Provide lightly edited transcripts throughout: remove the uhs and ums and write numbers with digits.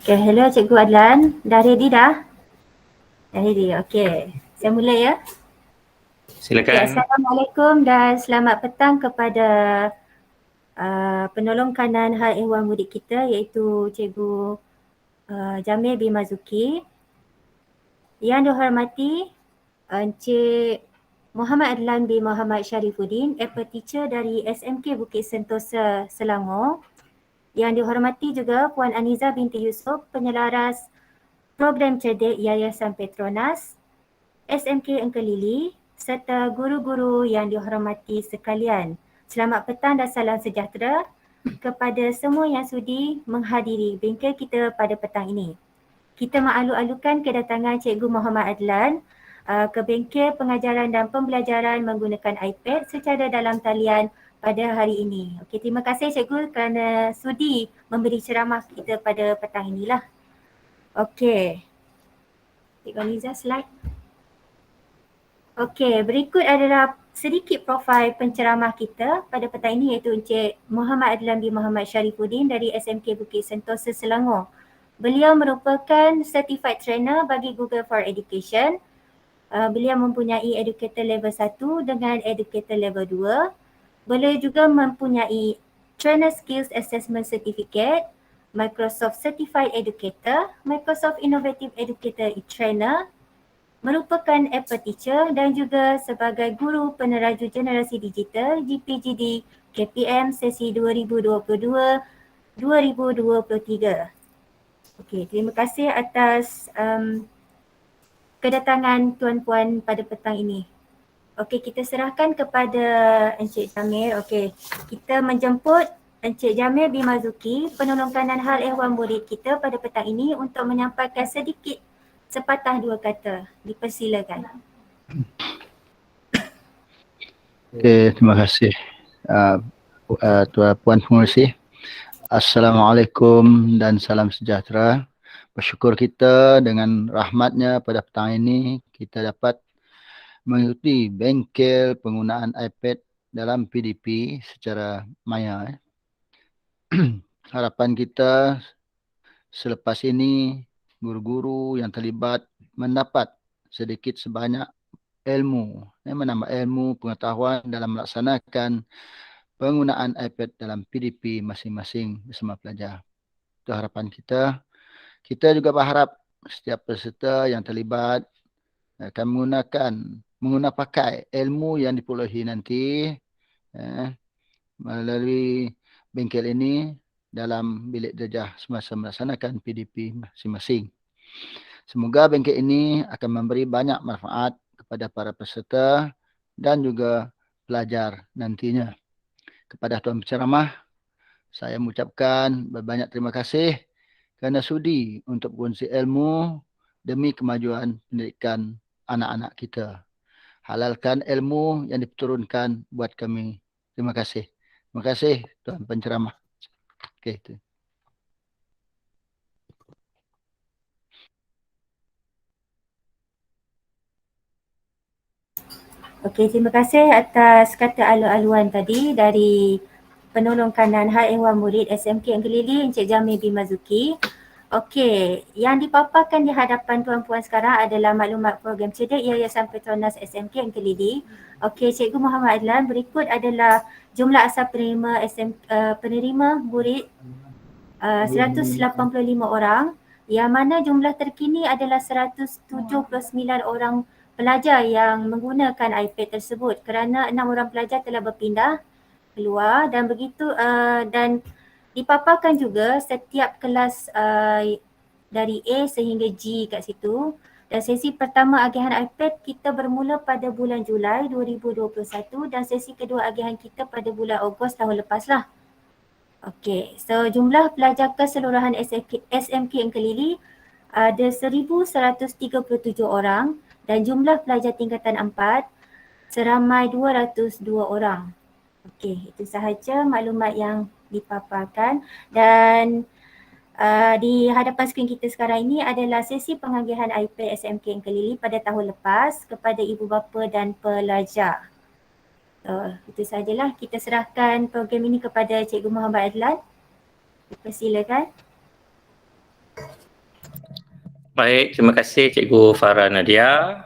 Okay, hello Cikgu Adlan. Dah ready dah? Dah ready, okay. Saya mula ya. Okay, Silakan. Assalamualaikum dan selamat petang kepada penolong kanan hal ehwal murid kita iaitu Cikgu Jamil bin Mazuki. Yang dihormati Encik Muhammad Adlan bin Muhammad Sharifuddin, Apple Teacher dari SMK Bukit Sentosa, Selangor. Yang dihormati juga Puan Aniza binti Yusof, penyelaras Program Cerdik Yayasan Petronas, SMK Engkelili serta guru-guru yang dihormati sekalian. Selamat petang dan salam sejahtera kepada semua yang sudi menghadiri bengkel kita pada petang ini. Kita mengalu-alukan kedatangan Cikgu Muhammad Adlan ke bengkel pengajaran dan pembelajaran menggunakan iPad secara dalam talian pada hari ini. Okey, terima kasih Cikgu kerana sudi memberi ceramah kita pada petang inilah. Okey. Cikgu Aniza slide. Okey, berikut adalah sedikit profil penceramah kita pada petang ini iaitu Encik Muhammad Adlan bin Muhammad Sharifuddin dari SMK Bukit Sentosa, Selangor. Beliau merupakan Certified Trainer bagi Google for Education. Beliau mempunyai Educator Level 1 dengan Educator Level 2. Beliau juga mempunyai Trainer Skills Assessment Certificate, Microsoft Certified Educator, Microsoft Innovative Educator Trainer, merupakan Apple Teacher dan juga sebagai guru peneraju generasi digital GPGD KPM sesi 2022-2023. Okey, terima kasih atas kedatangan tuan-puan pada petang ini. Okey, kita serahkan kepada Encik Jamil. Okey, kita menjemput Encik Jamil bin Mazuki, penolong kanan hal ehwal murid kita pada petang ini untuk menyampaikan sedikit sepatah dua kata. Dipersilakan. Terima kasih Puan Pengerusi. Assalamualaikum dan salam sejahtera. Bersyukur kita dengan rahmatnya pada petang ini kita dapat mengikuti bengkel penggunaan iPad dalam PDP secara maya. Harapan kita selepas ini guru-guru yang terlibat mendapat sedikit sebanyak ilmu, menambah ilmu pengetahuan dalam melaksanakan penggunaan iPad dalam PDP masing-masing bersama pelajar. Itu harapan kita. Kita juga berharap setiap peserta yang terlibat akan menggunakan pakai ilmu yang diperolehi nanti melalui bengkel ini dalam bilik darjah semasa melaksanakan PDP masing-masing. Semoga bengkel ini akan memberi banyak manfaat kepada para peserta dan juga pelajar nantinya. Kepada tuan penceramah, saya mengucapkan banyak terima kasih kerana sudi untuk berkongsi ilmu demi kemajuan pendidikan anak-anak kita. Halalkan ilmu yang diturunkan buat kami. Terima kasih. Terima kasih tuan penceramah. Okey, itu. Okey, terima kasih atas kata alu-aluan tadi dari penolong kanan hal ehwal murid SMK Engkelili Encik Jamil bin Mazuki. Okey, yang dipaparkan di hadapan tuan-puan sekarang adalah maklumat program cerdik Yayasan Petronas SMK Engkelili. Okey, Cikgu Muhammad Adlan, berikut adalah jumlah asal penerima murid 185 orang, yang mana jumlah terkini adalah 179 orang pelajar yang menggunakan iPad tersebut kerana 6 orang pelajar telah berpindah keluar dan begitu dan dipaparkan juga setiap kelas dari A sehingga G kat situ. Dan sesi pertama agihan iPad kita bermula pada bulan Julai 2021 dan sesi kedua agihan kita pada bulan Ogos tahun lepas lah. Okey, so jumlah pelajar keseluruhan SMK Engkelili ada 1,137 orang dan jumlah pelajar tingkatan 4 seramai 202 orang. Okey, itu sahaja maklumat yang dipaparkan dan di hadapan skrin kita sekarang ini adalah sesi pengagihan iPad SMK Engkelili pada tahun lepas kepada ibu bapa dan pelajar. Itu sahajalah, kita serahkan program ini kepada Cikgu Muhammad Adlan. Persilakan. Baik, terima kasih Cikgu Farah Nadia.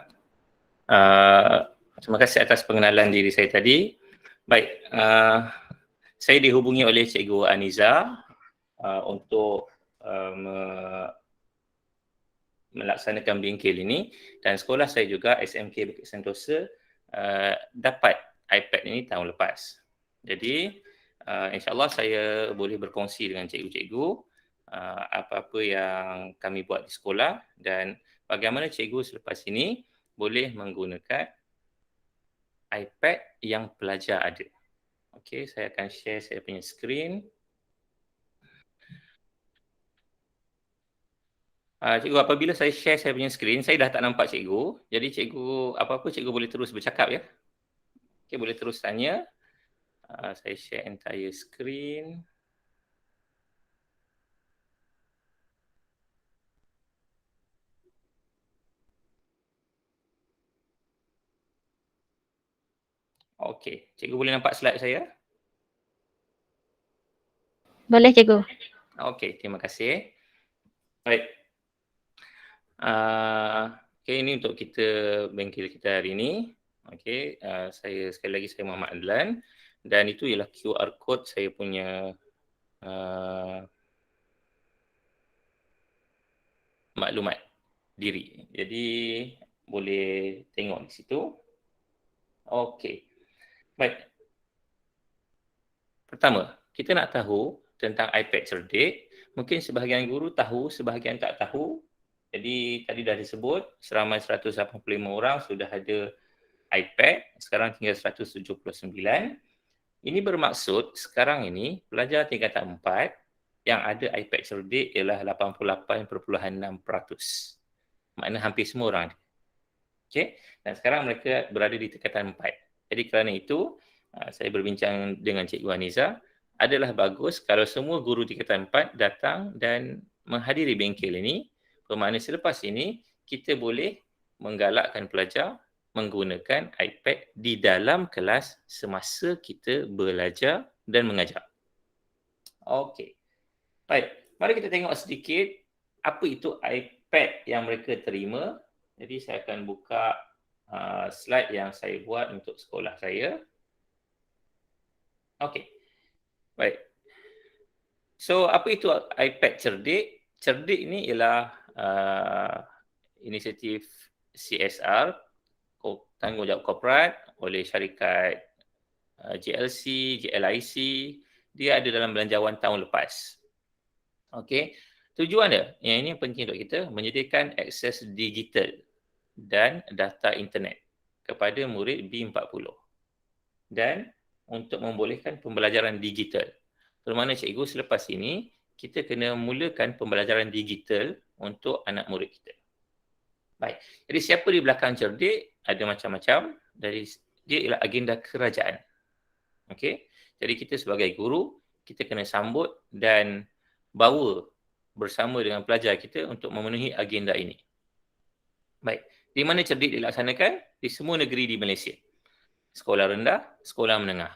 Terima kasih atas pengenalan diri saya tadi. Baik, saya dihubungi oleh Cikgu Aniza untuk melaksanakan bengkel ini, dan sekolah saya juga SMK Bukit Sentosa dapat iPad ini tahun lepas. Jadi insyaAllah saya boleh berkongsi dengan cikgu-cikgu apa-apa yang kami buat di sekolah dan bagaimana cikgu selepas ini boleh menggunakan iPad yang pelajar ada. Okey, saya akan share saya punya skrin. Cikgu, apabila saya share saya punya skrin, saya dah tak nampak cikgu. Jadi cikgu, apa-apa cikgu boleh terus bercakap ya. Okey, boleh terus tanya. Saya share entire screen. Okey, cikgu boleh nampak slide saya? Boleh cikgu. Okey, terima kasih. Baik. Okey, ini untuk kita bengkel kita hari ini. Okey, saya sekali lagi saya Muhammad Adlan dan itu ialah QR code saya punya maklumat diri. Jadi boleh tengok di situ. Okey. Baik. Pertama, kita nak tahu tentang iPad cerdik. Mungkin sebahagian guru tahu, sebahagian tak tahu. Jadi tadi dah disebut seramai 185 orang sudah ada iPad, sekarang tinggal 179. Ini bermaksud sekarang ini pelajar tingkatan 4 yang ada iPad cerdik ialah 88.6%. Maknanya hampir semua orang ada. Okey, dan sekarang mereka berada di tingkatan 4. Jadi kerana itu, saya berbincang dengan Cikgu Aniza, adalah bagus kalau semua guru tingkatan 4 datang dan menghadiri bengkel ini, bermakna selepas ini kita boleh menggalakkan pelajar menggunakan iPad di dalam kelas semasa kita belajar dan mengajar. Okey. Baik, mari kita tengok sedikit apa itu iPad yang mereka terima. Jadi saya akan buka slide yang saya buat untuk sekolah saya. Okey. Baik. So, apa itu iPad cerdik? Cerdik ini ialah inisiatif CSR, tanggungjawab korporat oleh syarikat GLC, GLIC. Dia ada dalam belanjawan tahun lepas. Okey. Tujuan dia, yang ini penting untuk kita, menyediakan akses digital dan data internet kepada murid B40 dan untuk membolehkan pembelajaran digital. Bermakna cikgu selepas ini kita kena mulakan pembelajaran digital untuk anak murid kita. Baik, jadi siapa di belakang cerdik? Ada macam-macam. Dari dia ialah agenda kerajaan. Okey, jadi kita sebagai guru kita kena sambut dan bawa bersama dengan pelajar kita untuk memenuhi agenda ini. Baik, di mana cerdik dilaksanakan? Di semua negeri di Malaysia. Sekolah rendah, sekolah menengah.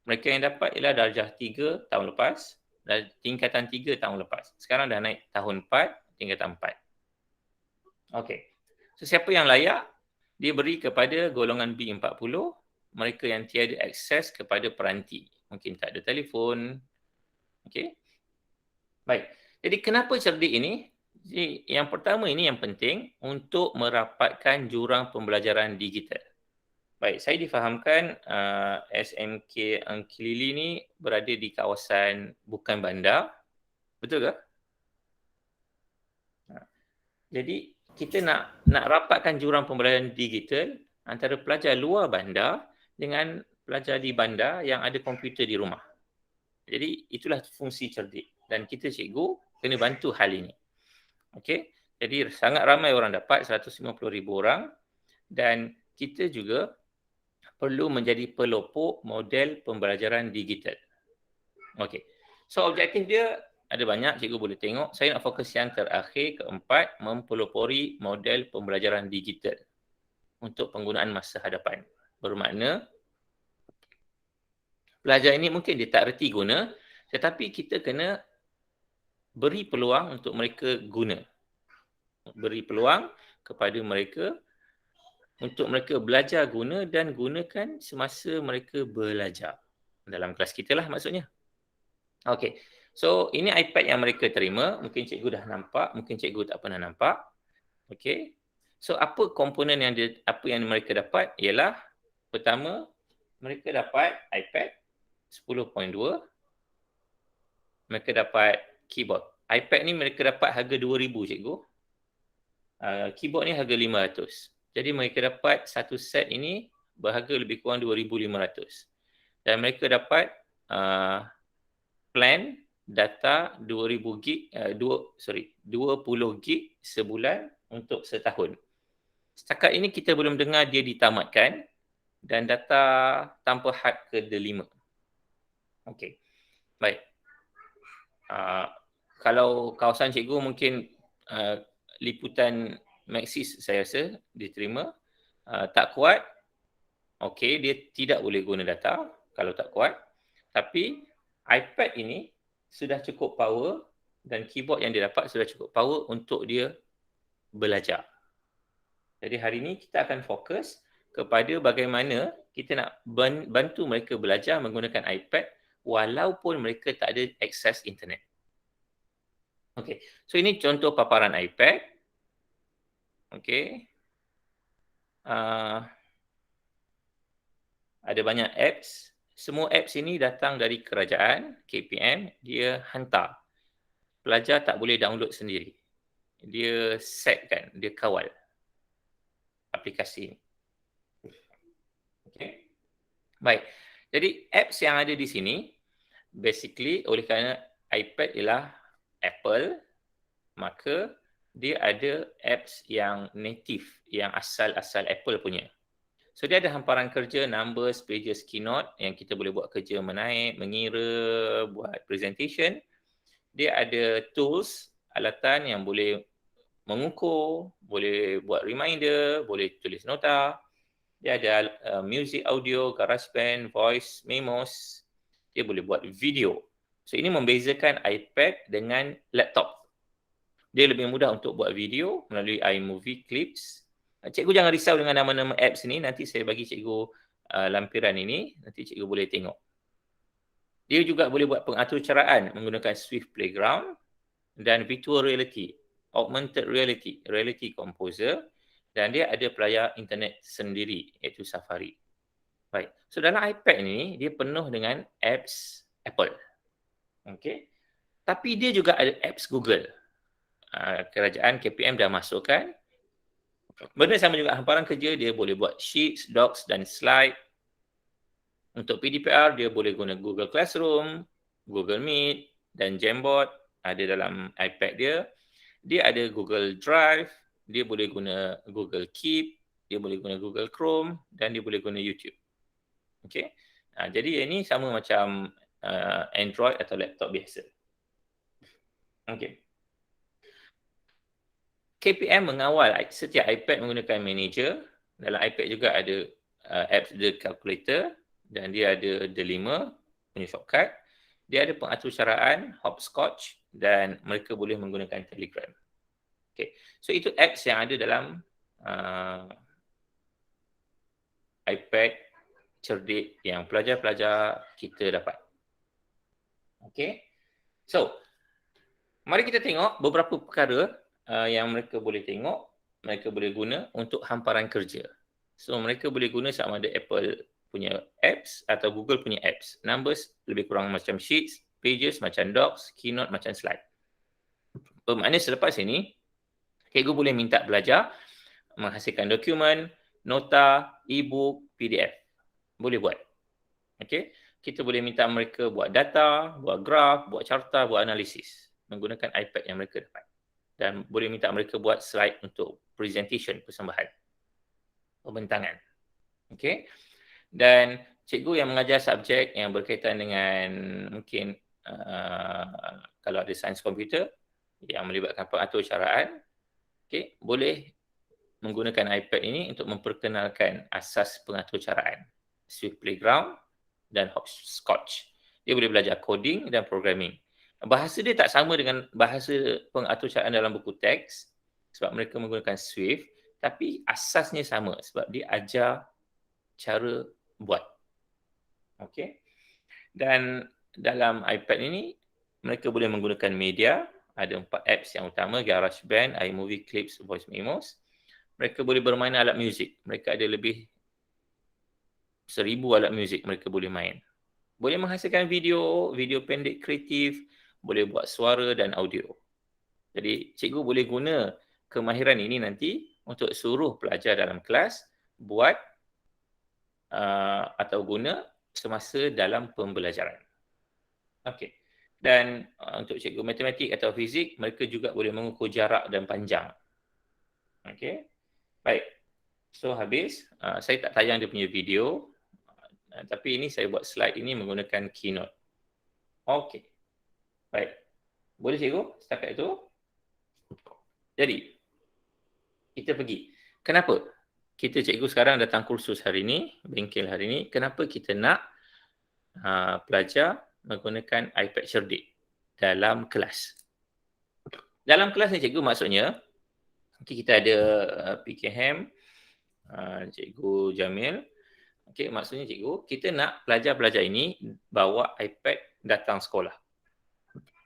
Mereka yang dapat ialah darjah 3 tahun lepas dan tingkatan 3 tahun lepas. Sekarang dah naik tahun 4, tingkatan 4. Okey. So, siapa yang layak? Dia beri kepada golongan B40, mereka yang tiada akses kepada peranti. Mungkin tak ada telefon. Okey. Baik. Jadi kenapa cerdik ini? Jadi yang pertama ini yang penting untuk merapatkan jurang pembelajaran digital. Baik, saya difahamkan SMK Angkilili ni berada di kawasan bukan bandar. Betul ke? Jadi kita nak rapatkan jurang pembelajaran digital antara pelajar luar bandar dengan pelajar di bandar yang ada komputer di rumah. Jadi itulah fungsi cerdik dan kita cikgu kena bantu hal ini. Okey. Jadi sangat ramai orang dapat, 150,000 orang, dan kita juga perlu menjadi pelopor model pembelajaran digital. Okey. So objektif dia ada banyak, cikgu boleh tengok. Saya nak fokus yang terakhir, keempat, mempelopori model pembelajaran digital untuk penggunaan masa hadapan. Bermakna pelajar ini mungkin dia tak reti guna, tetapi kita kena beri peluang untuk mereka guna. beri peluang kepada mereka untuk mereka belajar guna dan gunakan semasa mereka belajar. Dalam kelas kita lah maksudnya. Okey. So, ini iPad yang mereka terima. Mungkin cikgu dah nampak, mungkin cikgu tak pernah nampak. Okey. So, apa komponen apa yang mereka dapat ialah pertama, mereka dapat iPad 10.2. Mereka dapat keyboard. iPad ni mereka dapat harga 2,000 cikgu. Keyboard ni harga 500. Jadi mereka dapat satu set ini berharga lebih kurang 2,500. Dan mereka dapat plan data 20 gig sebulan untuk setahun. Setakat ini kita belum dengar dia ditamatkan dan data tanpa had ke-5. Okey. Baik. Kalau kawasan cikgu mungkin liputan Maxis saya rasa diterima. Tak kuat, okey, dia tidak boleh guna data kalau tak kuat. Tapi iPad ini sudah cukup power dan keyboard yang dia dapat sudah cukup power untuk dia belajar. Jadi hari ini kita akan fokus kepada bagaimana kita nak bantu mereka belajar menggunakan iPad walaupun mereka tak ada akses internet. Okey, so ini contoh paparan iPad. Okey. Ada banyak apps. Semua apps ini datang dari kerajaan, KPM. Dia hantar. Pelajar tak boleh download sendiri. Dia setkan, dia kawal aplikasi ini. Okey. Baik. Jadi apps yang ada di sini, basically oleh kerana iPad ialah Apple, maka dia ada apps yang native, yang asal-asal Apple punya. So dia ada hamparan kerja, Numbers, Pages, Keynote yang kita boleh buat kerja menaik, mengira, buat presentation. Dia ada tools, alatan yang boleh mengukur, boleh buat reminder, boleh tulis nota. Dia ada music, audio, GarageBand, voice, memos. Dia boleh buat video. So ini membezakan iPad dengan laptop. Dia lebih mudah untuk buat video melalui iMovie Clips. Cikgu jangan risau dengan nama-nama apps ni. Nanti saya bagi cikgu lampiran ini. Nanti cikgu boleh tengok. Dia juga boleh buat pengaturcaraan menggunakan Swift Playground dan Virtual Reality, Augmented Reality, Reality Composer, dan dia ada pelayar internet sendiri iaitu Safari. Baik. So dalam iPad ni dia penuh dengan apps Apple. Okey. Tapi dia juga ada apps Google. Kerajaan KPM dah masukkan. Benda sama juga hamparan kerja, dia boleh buat sheets, docs dan slide. Untuk PDPR dia boleh guna Google Classroom, Google Meet dan Jamboard ada dalam iPad dia. Dia ada Google Drive, dia boleh guna Google Keep, dia boleh guna Google Chrome dan dia boleh guna YouTube. Okey. Jadi ini sama macam Android atau laptop biasa. Okey. KPM mengawal setiap iPad menggunakan manager. Dalam iPad juga ada apps The Calculator dan dia ada The 5 punya shortcut. Dia ada pengaturcaraan, hopscotch dan mereka boleh menggunakan Telegram. Okay. So itu apps yang ada dalam iPad cerdik yang pelajar-pelajar kita dapat. Okay. So, mari kita tengok beberapa perkara yang mereka boleh tengok, mereka boleh guna untuk hamparan kerja. So, mereka boleh guna sama ada Apple punya apps atau Google punya apps. Numbers lebih kurang macam Sheets, Pages macam Docs, Keynote macam Slide. Bermakna selepas ini, cikgu boleh minta belajar menghasilkan dokumen, nota, e-book, PDF. Boleh buat. Okay? Kita boleh minta mereka buat data, buat graf, buat carta, buat analisis menggunakan iPad yang mereka dapat. Dan boleh minta mereka buat slide untuk presentation, persembahan, pembentangan. Okay? Dan cikgu yang mengajar subjek yang berkaitan dengan mungkin kalau ada sains komputer yang melibatkan pengaturcaraan, okay, boleh menggunakan iPad ini untuk memperkenalkan asas pengaturcaraan, Swift Playground dan hopscotch. Dia boleh belajar coding dan programming. Bahasa dia tak sama dengan bahasa pengaturcaraan dalam buku teks, sebab mereka menggunakan Swift, tapi asasnya sama sebab dia ajar cara buat. Okey. Dan dalam iPad ini mereka boleh menggunakan media, ada 4 apps yang utama, GarageBand, iMovie, Clips, Voice Memos. Mereka boleh bermain alat muzik. Mereka ada lebih 1000 alat muzik mereka boleh main. Boleh menghasilkan video pendek kreatif, boleh buat suara dan audio. Jadi cikgu boleh guna kemahiran ini nanti untuk suruh pelajar dalam kelas buat atau guna semasa dalam pembelajaran. Okey. Dan untuk cikgu matematik atau fizik, mereka juga boleh mengukur jarak dan panjang. Okey. Baik. So habis, saya tak tayang dia punya video. Tapi ini saya buat slide ini menggunakan Keynote. Okey. Baik. Boleh cikgu setakat itu? Jadi, kita pergi. Kenapa? Kita cikgu sekarang datang kursus hari ini, bengkel hari ini. Kenapa kita nak pelajar menggunakan iPad cerdik dalam kelas? Dalam kelas ni cikgu maksudnya, kita ada PKM, Cikgu Jamil. Okey, maksudnya cikgu, kita nak pelajar-pelajar ini bawa iPad datang sekolah.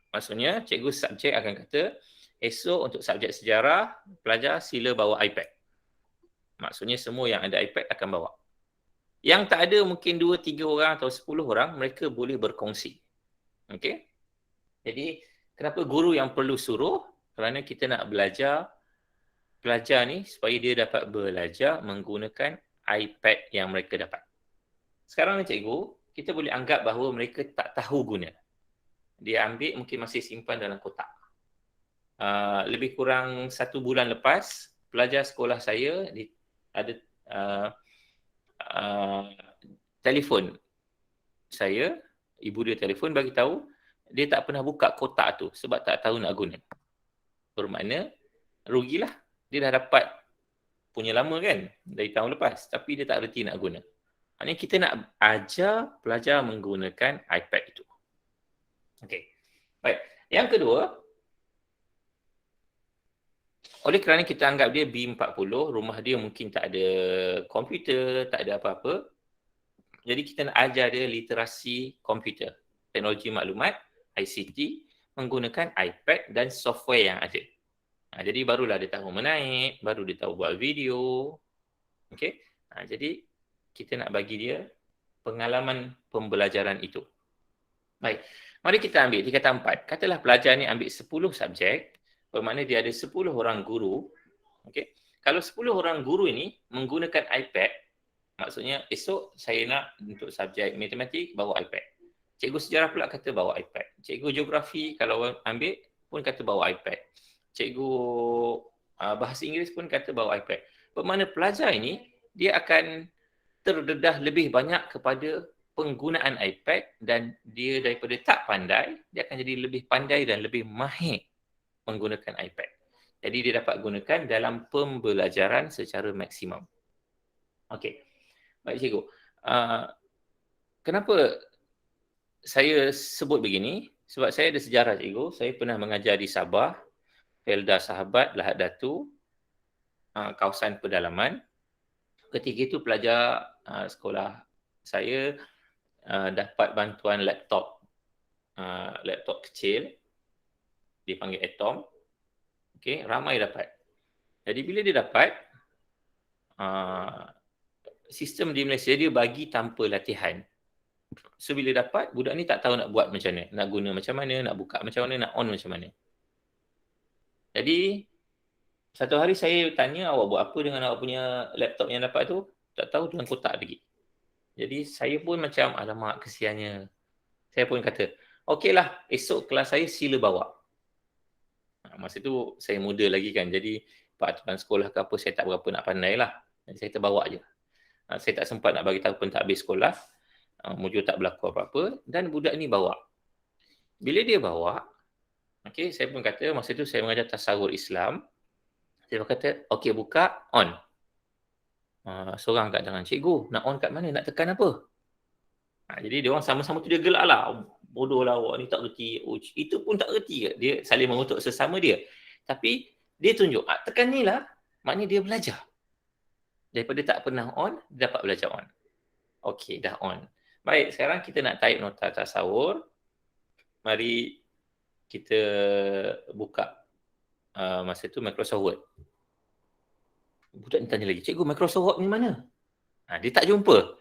Maksudnya cikgu subjek akan kata, esok untuk subjek sejarah, pelajar sila bawa iPad. Maksudnya semua yang ada iPad akan bawa. Yang tak ada mungkin 2-3 orang atau 10 orang, mereka boleh berkongsi. Okey? Jadi, kenapa guru yang perlu suruh? Kerana kita nak belajar pelajar ni supaya dia dapat belajar menggunakan iPad yang mereka dapat. Sekarang ni cikgu, kita boleh anggap bahawa mereka tak tahu guna. Dia ambil mungkin masih simpan dalam kotak. Lebih kurang 1 bulan lepas, pelajar sekolah saya ada telefon saya, ibu dia telefon bagi tahu dia tak pernah buka kotak tu sebab tak tahu nak guna. Bermakna rugilah. Dia dah dapat punya lama kan, dari tahun lepas, tapi dia tak reti nak guna. Maknanya kita nak ajar pelajar menggunakan iPad itu. Okey. Baik. Yang kedua, oleh kerana kita anggap dia B40, rumah dia mungkin tak ada komputer, tak ada apa-apa. Jadi kita nak ajar dia literasi komputer, teknologi maklumat, ICT, menggunakan iPad dan software yang ada. Jadi barulah dia tahu menaik, baru dia tahu buat video. Okey. Jadi kita nak bagi dia pengalaman pembelajaran itu. Baik. Mari kita ambil tingkatan 4. Katalah pelajar ni ambil 10 subjek, bermakna dia ada 10 orang guru. Okey. Kalau 10 orang guru ini menggunakan iPad, maksudnya esok saya nak untuk subjek matematik bawa iPad. Cikgu sejarah pula kata bawa iPad. Cikgu geografi kalau ambil pun kata bawa iPad. Cikgu bahasa Inggeris pun kata bawa iPad. Bermakna pelajar ini dia akan terdedah lebih banyak kepada penggunaan iPad dan dia daripada tak pandai, dia akan jadi lebih pandai dan lebih mahir menggunakan iPad. Jadi dia dapat gunakan dalam pembelajaran secara maksimum. Okey. Baik cikgu. Kenapa saya sebut begini? Sebab saya ada sejarah cikgu. Saya pernah mengajar di Sabah, Felda Sahabat, Lahad Datu, kawasan pedalaman. Ketika itu pelajar sekolah saya dapat bantuan laptop kecil, dipanggil Atom. Okey, ramai dapat. Jadi bila dia dapat, sistem di Malaysia dia bagi tanpa latihan. So bila dapat, budak ni tak tahu nak buat macam mana, nak guna macam mana, nak buka macam mana, nak on macam mana. Jadi satu hari saya tanya, awak buat apa dengan awak punya laptop yang dapat tu? Tak tahu, dalam kotak lagi. Jadi saya pun macam, alamak kesiannya. Saya pun kata, okeylah, esok kelas saya sila bawa. Masa tu saya muda lagi kan, jadi peraturan sekolah ke apa saya tak berapa nak pandai lah. Jadi saya terbawa je. Saya tak sempat nak bagi tahu pentadbir sekolah. Mujur tak berlaku apa-apa. Dan budak ni bawa. Bila dia bawa, okey, saya pun kata, masa tu saya mengajar tasawur Islam. Saya kata, okey buka, on. Seorang kat jangan, cikgu, nak on kat mana? Nak tekan apa? Jadi dia orang sama-sama tu dia gelak lah. Bodoh lah awak ni tak reti. Itu pun tak reti ke? Dia saling mengutuk sesama dia. Tapi Dia tunjuk, tekan ni lah, maknanya dia belajar. Daripada tak pernah on, dia dapat belajar on. Okey, dah on. Baik, sekarang kita nak type nota tasawur. Mari kita buka masa tu Microsoft Word. Budak ni tanya lagi, cikgu Microsoft Word ni mana? Dia tak jumpa.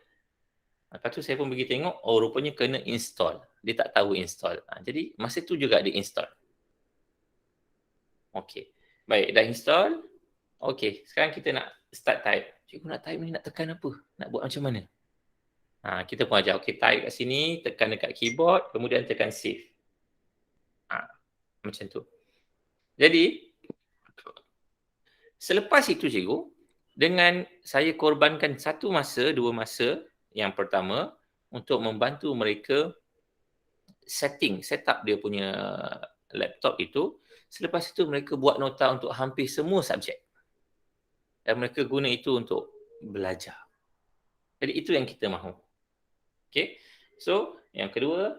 Lepas tu saya pun pergi tengok, rupanya kena install. Dia tak tahu install. Jadi masa tu juga dia install. Okey. Baik, dah install. Okey, sekarang kita nak start type. Cikgu nak type ni nak tekan apa? Nak buat macam mana? Kita pun ajar. Okey, type kat sini, tekan dekat keyboard, kemudian tekan save. Macam tu. Jadi, selepas itu cikgu, dengan saya korbankan satu masa, dua masa, yang pertama, untuk membantu mereka set up dia punya laptop itu. Selepas itu mereka buat nota untuk hampir semua subjek. Dan mereka guna itu untuk belajar. Jadi itu yang kita mahu. Okay. So, yang kedua,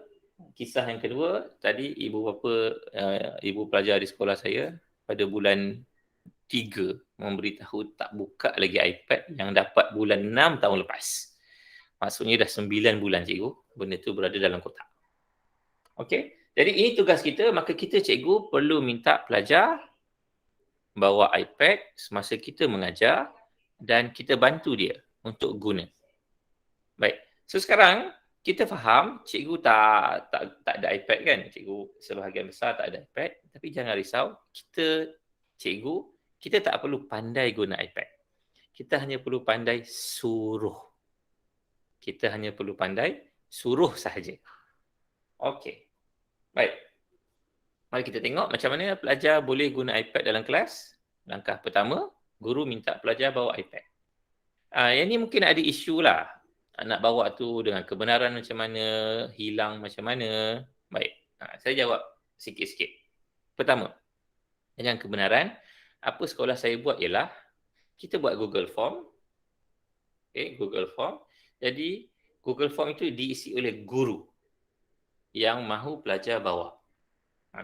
kisah yang kedua, tadi ibu pelajar di sekolah saya pada bulan 3 memberitahu tak buka lagi iPad yang dapat bulan 6 tahun lepas. Maksudnya dah 9 bulan cikgu, benda tu berada dalam kotak. Okey, jadi ini tugas kita, maka kita cikgu perlu minta pelajar bawa iPad semasa kita mengajar dan kita bantu dia untuk guna. Baik, so sekarang kita faham cikgu tak ada iPad kan? Cikgu sebahagian besar tak ada iPad, tapi jangan risau, kita tak perlu pandai guna iPad. Kita hanya perlu pandai suruh. Kita hanya perlu pandai suruh sahaja. Okey. Baik. Mari kita tengok macam mana pelajar boleh guna iPad dalam kelas. Langkah pertama, guru minta pelajar bawa iPad. Yang ni mungkin ada isu lah. Nak bawa tu dengan kebenaran macam mana, hilang macam mana. Baik, saya jawab sikit-sikit. Pertama, dengan kebenaran, apa sekolah saya buat ialah kita buat Google Form. Okay, Google Form. Jadi, Google Form itu diisi oleh guru yang mahu pelajar bawa.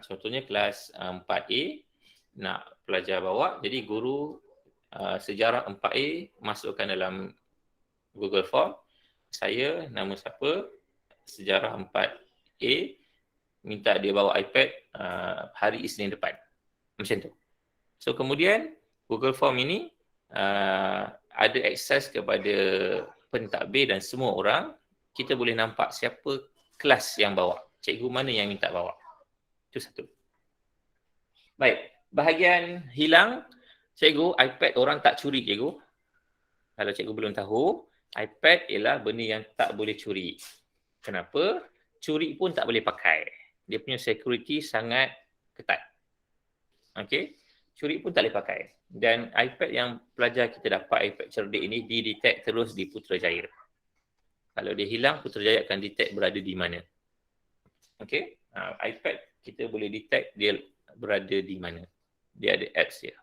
Contohnya kelas 4A nak pelajar bawa, jadi guru sejarah 4A masukkan dalam Google Form. Saya, nama siapa, sejarah 4A, minta dia bawa iPad hari Isnin depan. Macam tu. So kemudian Google Form ini ada akses kepada pentadbir dan semua orang. Kita boleh nampak siapa kelas yang bawa, cikgu mana yang minta bawa. Itu satu. Baik, bahagian hilang, cikgu, iPad orang tak curi cikgu. Kalau cikgu belum tahu, iPad ialah benda yang tak boleh curi. Kenapa? Curi pun tak boleh pakai. Dia punya security sangat ketat. Okey, curi pun tak boleh pakai. Dan iPad yang pelajar kita dapat, iPad cerdik ini, didetect terus di Putrajaya. Kalau dia hilang, Putrajaya akan detect berada di mana. Okey, iPad kita boleh detect dia berada di mana. Dia ada apps dia.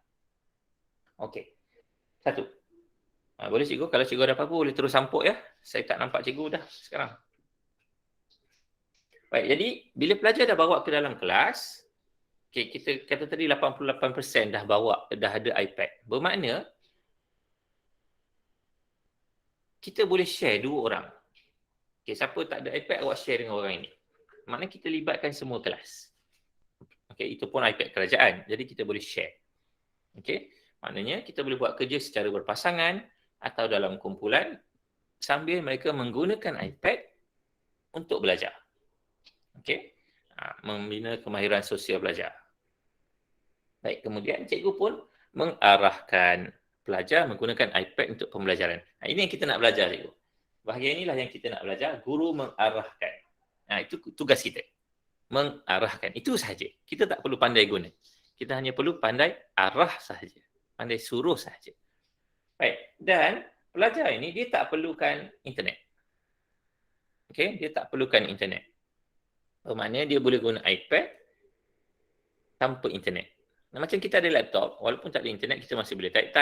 Okey, satu. Boleh cikgu, kalau cikgu ada apa-apa boleh terus sampuk ya. Saya tak nampak cikgu dah sekarang. Baik, jadi bila pelajar dah bawa ke dalam kelas, okay, kita kata tadi 88% dah ada iPad. Bermakna kita boleh share 2 orang. Okay, siapa tak ada iPad, awak share dengan orang ini. Maknanya kita libatkan semua kelas. Okay, itu pun iPad kerajaan. Jadi kita boleh share. Okay, maknanya kita boleh buat kerja secara berpasangan atau dalam kumpulan sambil mereka menggunakan iPad untuk belajar. Okay, membina kemahiran sosial belajar. Baik, kemudian cikgu pun mengarahkan pelajar menggunakan iPad untuk pembelajaran. Ini yang kita nak belajar cikgu. Bahagian inilah yang kita nak belajar, guru mengarahkan. Itu tugas kita. Mengarahkan. Itu sahaja. Kita tak perlu pandai guna. Kita hanya perlu pandai arah sahaja. Pandai suruh sahaja. Baik. Dan pelajar ini dia tak perlukan internet. Okey, dia tak perlukan internet. Bermakna dia boleh guna iPad tanpa internet. Macam kita ada laptop, walaupun tak ada internet, kita masih boleh type,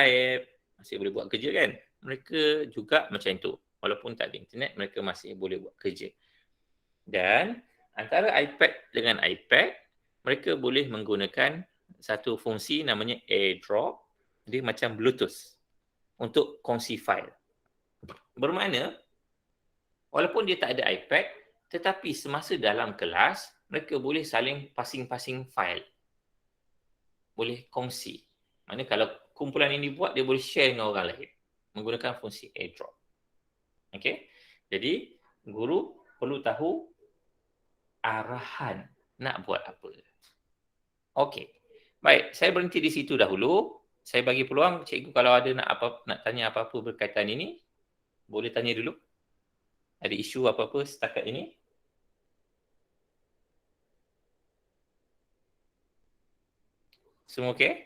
masih boleh buat kerja kan. Mereka juga macam itu. Walaupun tak ada internet, mereka masih boleh buat kerja. Dan antara iPad dengan iPad, mereka boleh menggunakan satu fungsi namanya AirDrop. Dia macam Bluetooth untuk kongsi file. Bermakna walaupun dia tak ada iPad, tetapi semasa dalam kelas, mereka boleh saling passing-passing file. Boleh kongsi. Maknanya kalau kumpulan ini buat, dia boleh share dengan orang lain menggunakan fungsi AirDrop. Okey. Jadi, guru perlu tahu arahan nak buat apa. Okey. Baik, saya berhenti di situ dahulu. Saya bagi peluang cikgu kalau ada nak tanya apa-apa berkaitan ini, boleh tanya dulu. Ada isu apa-apa setakat ini? Semua okey?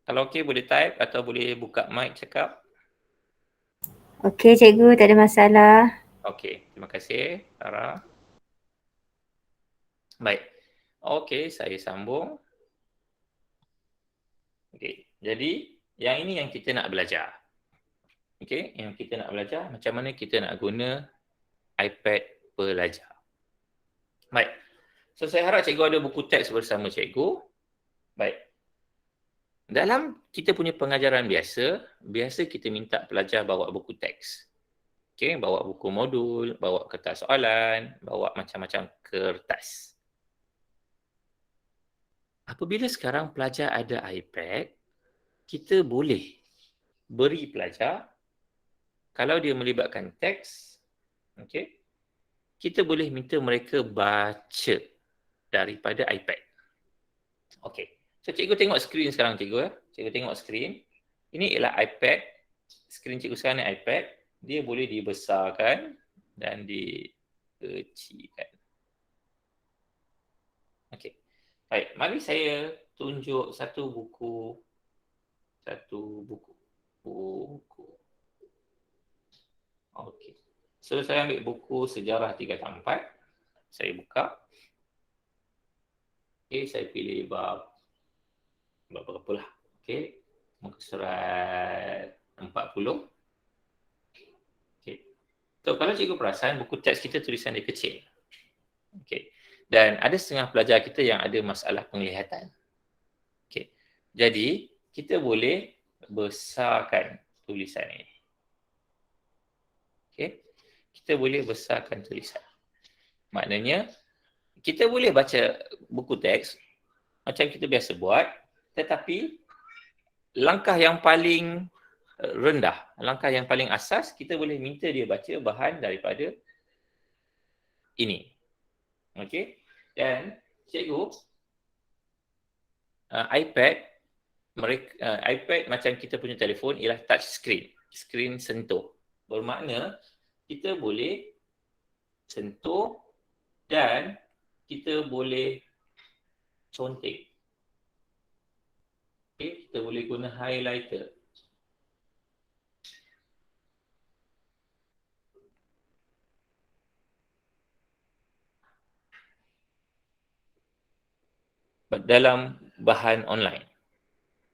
Kalau okey boleh type atau boleh buka mic cakap. Okey cikgu, tak ada masalah. Okey, terima kasih Tara. Baik. Okey, saya sambung. Okey, jadi yang ini yang kita nak belajar. Okey, yang kita nak belajar macam mana kita nak guna iPad pelajar. Baik. So saya harap cikgu ada buku teks bersama cikgu. Baik. Dalam kita punya pengajaran biasa kita minta pelajar bawa buku teks. Okey, bawa buku modul, bawa kertas soalan, bawa macam-macam kertas. Apabila sekarang pelajar ada iPad, kita boleh beri pelajar, kalau dia melibatkan teks, okey, kita boleh minta mereka baca daripada iPad. Okey. So cikgu tengok skrin sekarang cikgu. Cikgu tengok skrin. Ini ialah iPad. Skrin cikgu sekarang ni iPad. Dia boleh dibesarkan dan dikecilkan. Okey. Baik, mari saya tunjuk satu buku. Okey. So saya ambil buku Sejarah 3/4. Saya buka. Okey, saya pilih bab berapa lah. Okey. Muka surat 40. Okey. So kalau cikgu perasan, buku teks kita tulisan dia kecil. Okey. Dan ada setengah pelajar kita yang ada masalah penglihatan. Okey. Jadi, kita boleh besarkan tulisan ini. Okey. Kita boleh besarkan tulisan. Maknanya, kita boleh baca buku teks macam kita biasa buat, tetapi langkah yang paling rendah, langkah yang paling asas, kita boleh minta dia baca bahan daripada ini. Okey. Dan cikgu, iPad macam kita punya telefon ialah touch screen, skrin sentuh. Bermakna kita boleh sentuh dan kita boleh conteng. Okay, kita boleh guna highlighter. Dalam bahan online.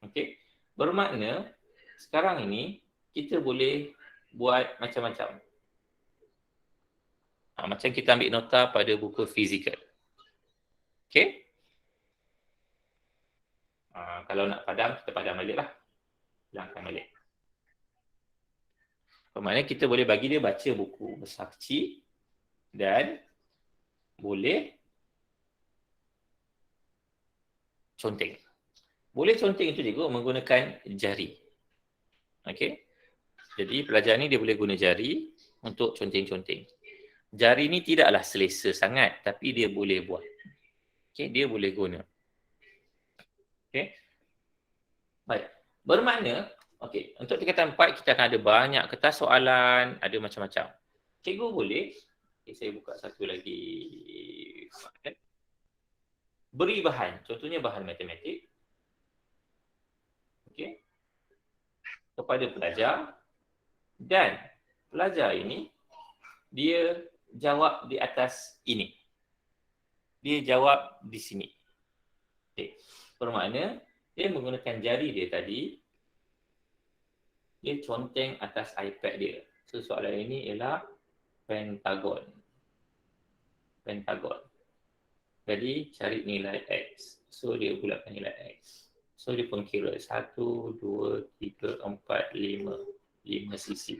Okey. Bermakna sekarang ini kita boleh buat macam-macam. Macam kita ambil nota pada buku fizikal. Okey. Kalau nak padam, kita padam balik lah. Hilangkan balik. Bermakna kita boleh bagi dia baca buku besar kecil dan boleh conteng. Boleh conteng itu juga menggunakan jari. Okey. Jadi pelajar ni dia boleh guna jari untuk conteng-conteng. Jari ni tidaklah selesa sangat, tapi dia boleh buat. Okey, dia boleh guna. Okey. Baik. Bermakna, okey, untuk tingkatan 4 kita akan ada banyak kertas soalan, ada macam-macam. Cikgu boleh, saya buka satu lagi. Beri bahan, contohnya bahan matematik. Okey. Kepada pelajar, dan pelajar ini dia jawab di atas ini. Dia jawab di sini. Okay. Bermakna dia menggunakan jari dia tadi, dia conteng atas iPad dia. So soalan ini ialah pentagon. Pentagon. Jadi cari nilai X. So dia bulatkan nilai X. So dia pun kira 1, 2, 3, 4, 5. 5 sisi.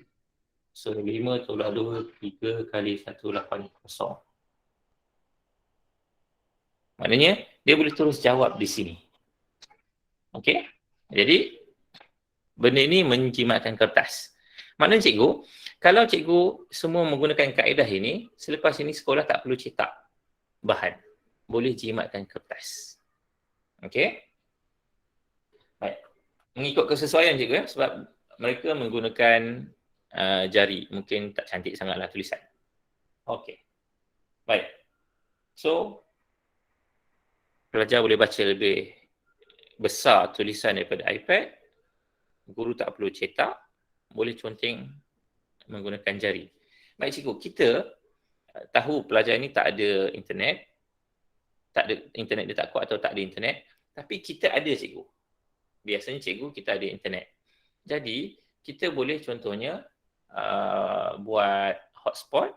So 5 tolak 2, 3 kali 1, 8, 0. Maknanya dia boleh terus jawab di sini. Okey? Jadi benda ini menjimatkan kertas. Maknanya cikgu, kalau cikgu semua menggunakan kaedah ini, selepas ini sekolah tak perlu cetak bahan. Boleh jimatkan kertas. Okey? Baik. Mengikut kesesuaian cikgu ya, sebab mereka menggunakan jari. Mungkin tak cantik sangatlah tulisan. Okey. Baik. So, pelajar boleh baca lebih besar tulisan daripada iPad. Guru tak perlu cetak. Boleh conteng menggunakan jari. Baik cikgu, kita tahu pelajar ini tak ada internet. Tak ada internet, dia tak kuat atau tak ada internet. Tapi kita ada cikgu. Biasanya cikgu kita ada internet. Jadi, kita boleh contohnya buat hotspot.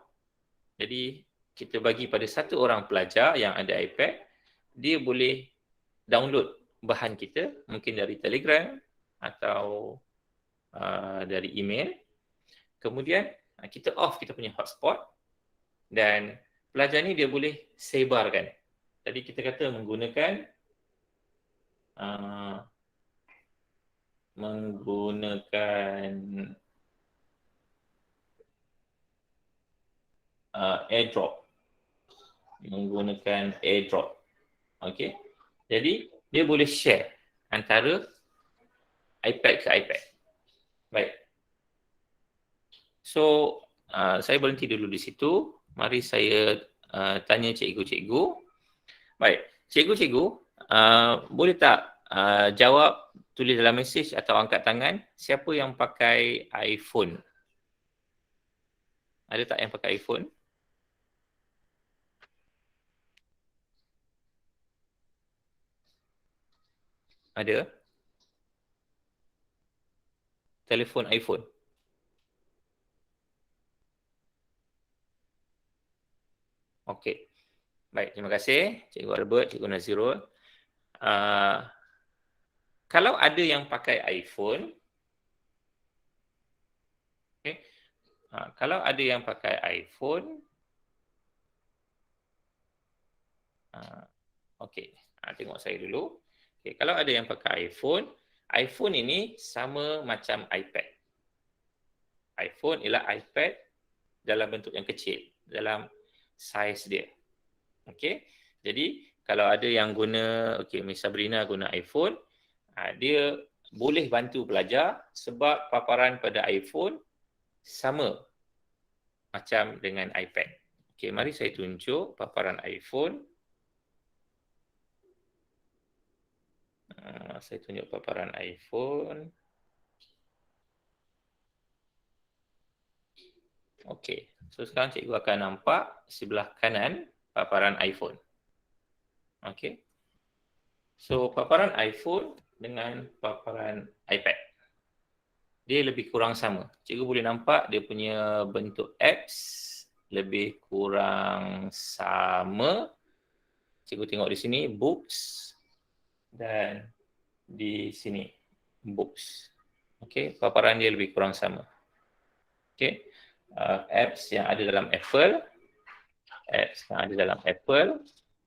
Jadi, kita bagi pada satu orang pelajar yang ada iPad, dia boleh download bahan kita, mungkin dari Telegram atau dari email. Kemudian, kita off kita punya hotspot dan pelajar ni dia boleh sebarkan. Tadi kita kata menggunakan airdrop. Menggunakan airdrop. Okey. Jadi dia boleh share antara iPad ke iPad. Baik. So, saya berhenti dulu di situ. Mari saya tanya cikgu-cikgu. Baik, cikgu-cikgu, boleh tak jawab, tulis dalam mesej atau angkat tangan, siapa yang pakai iPhone? Ada tak yang pakai iPhone? Ada? Telefon iPhone? Okey. Baik, terima kasih Cikgu Albert, Cikgu Nazirul. Kalau ada yang pakai iPhone, okay, kalau ada yang pakai iPhone, okey, tengok saya dulu. Okay, kalau ada yang pakai iPhone, iPhone ini sama macam iPad. iPhone ialah iPad dalam bentuk yang kecil, dalam saiz dia. Okey. Jadi kalau ada yang guna, okey, Miss Sabrina guna iPhone, dia boleh bantu pelajar sebab paparan pada iPhone sama macam dengan iPad. Okey, mari saya tunjuk paparan iPhone. Saya tunjuk paparan iPhone. Okey, so sekarang cikgu akan nampak sebelah kanan paparan iPhone. Okey. So paparan iPhone dengan paparan iPad, dia lebih kurang sama. Cikgu boleh nampak dia punya bentuk apps lebih kurang sama. Cikgu tengok di sini books dan di sini books. Okey, paparan dia lebih kurang sama. Okey. Apps yang ada dalam Apple,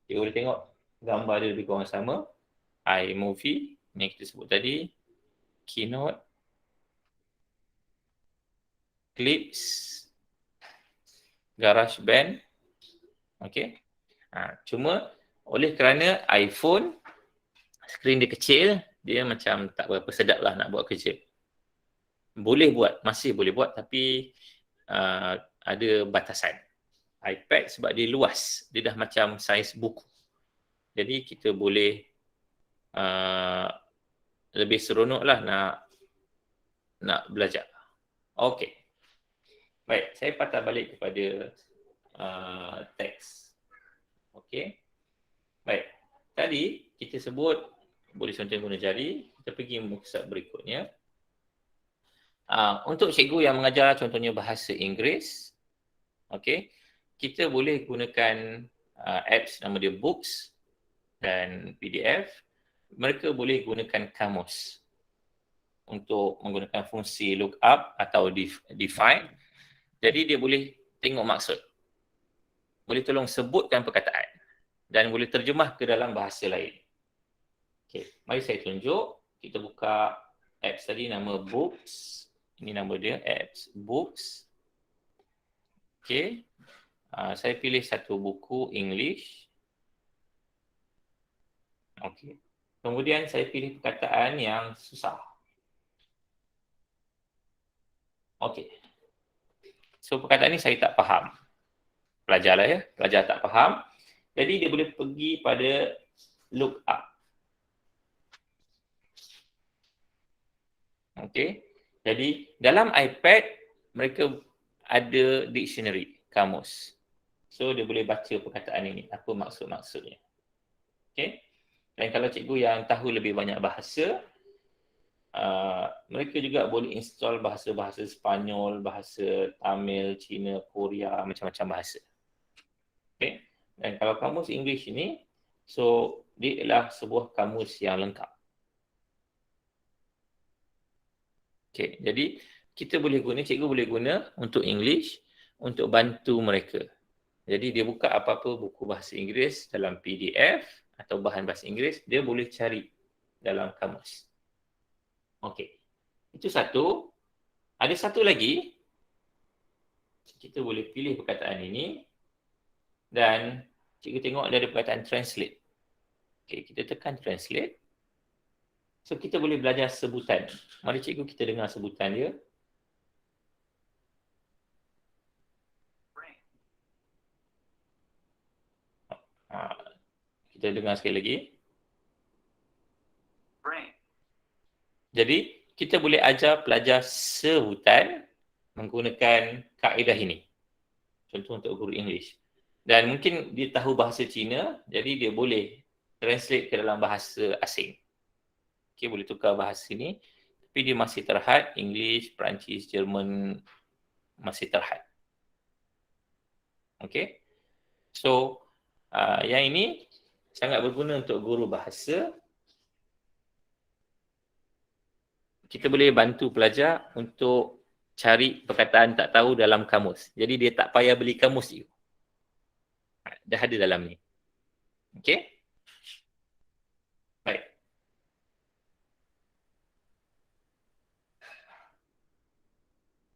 dia boleh tengok gambar dia lebih kurang sama. iMovie yang kita sebut tadi, Keynote, Clips, GarageBand. Okey. Cuma oleh kerana iPhone skrin dia kecil, dia macam tak berapa sedap lah nak buat kerja. Boleh buat, masih boleh buat, tapi ada batasan. iPad sebab dia luas, dia dah macam saiz buku. Jadi kita boleh lebih seronok lah nak belajar. Okey. Baik, saya patah balik kepada teks. Okey. Baik, tadi kita sebut boleh contoh guna jari. Kita pergi muka surat berikutnya. Untuk cikgu yang mengajar contohnya bahasa Inggeris, okey, kita boleh gunakan apps nama dia Books dan PDF, mereka boleh gunakan kamus untuk menggunakan fungsi lookup atau define. Jadi dia boleh tengok maksud, boleh tolong sebutkan perkataan dan boleh terjemah ke dalam bahasa lain. Okay, mari saya tunjuk. Kita buka apps tadi nama Books. Ini nama dia, apps Books. Okay, saya pilih satu buku English. Okay, kemudian saya pilih perkataan yang susah. Okay, so perkataan ni saya tak faham. Pelajar lah ya, pelajar tak faham. Jadi dia boleh pergi pada look up. Okay, jadi dalam iPad mereka ada dictionary, kamus. So dia boleh baca perkataan ini, apa maksud-maksudnya. Okay, dan kalau cikgu yang tahu lebih banyak bahasa, mereka juga boleh install bahasa-bahasa Sepanyol, bahasa Tamil, Cina, Korea, macam-macam bahasa. Okay, dan kalau kamus English ini, so dia adalah sebuah kamus yang lengkap. Okay, jadi kita boleh guna, cikgu boleh guna untuk English, untuk bantu mereka. Jadi dia buka apa-apa buku bahasa Inggeris dalam PDF atau bahan bahasa Inggeris, dia boleh cari dalam kamus. Okey, itu satu. Ada satu lagi, kita boleh pilih perkataan ini dan cikgu tengok ada perkataan translate. Okey, kita tekan translate. So kita boleh belajar sebutan. Mari cikgu kita dengar sebutan dia. Kita dengar sekali lagi. Jadi kita boleh ajar pelajar sebutan menggunakan kaedah ini. Contoh untuk guru English. Dan mungkin dia tahu bahasa Cina, jadi dia boleh translate ke dalam bahasa asing. Okay, boleh tukar bahasa ni, tapi dia masih terhad English, Perancis, Jerman masih terhad. Okay, so yang ini sangat berguna untuk guru bahasa. Kita boleh bantu pelajar untuk cari perkataan tak tahu dalam kamus. Jadi dia tak payah beli kamus itu. Dah ada dalam ni. Okay, baik.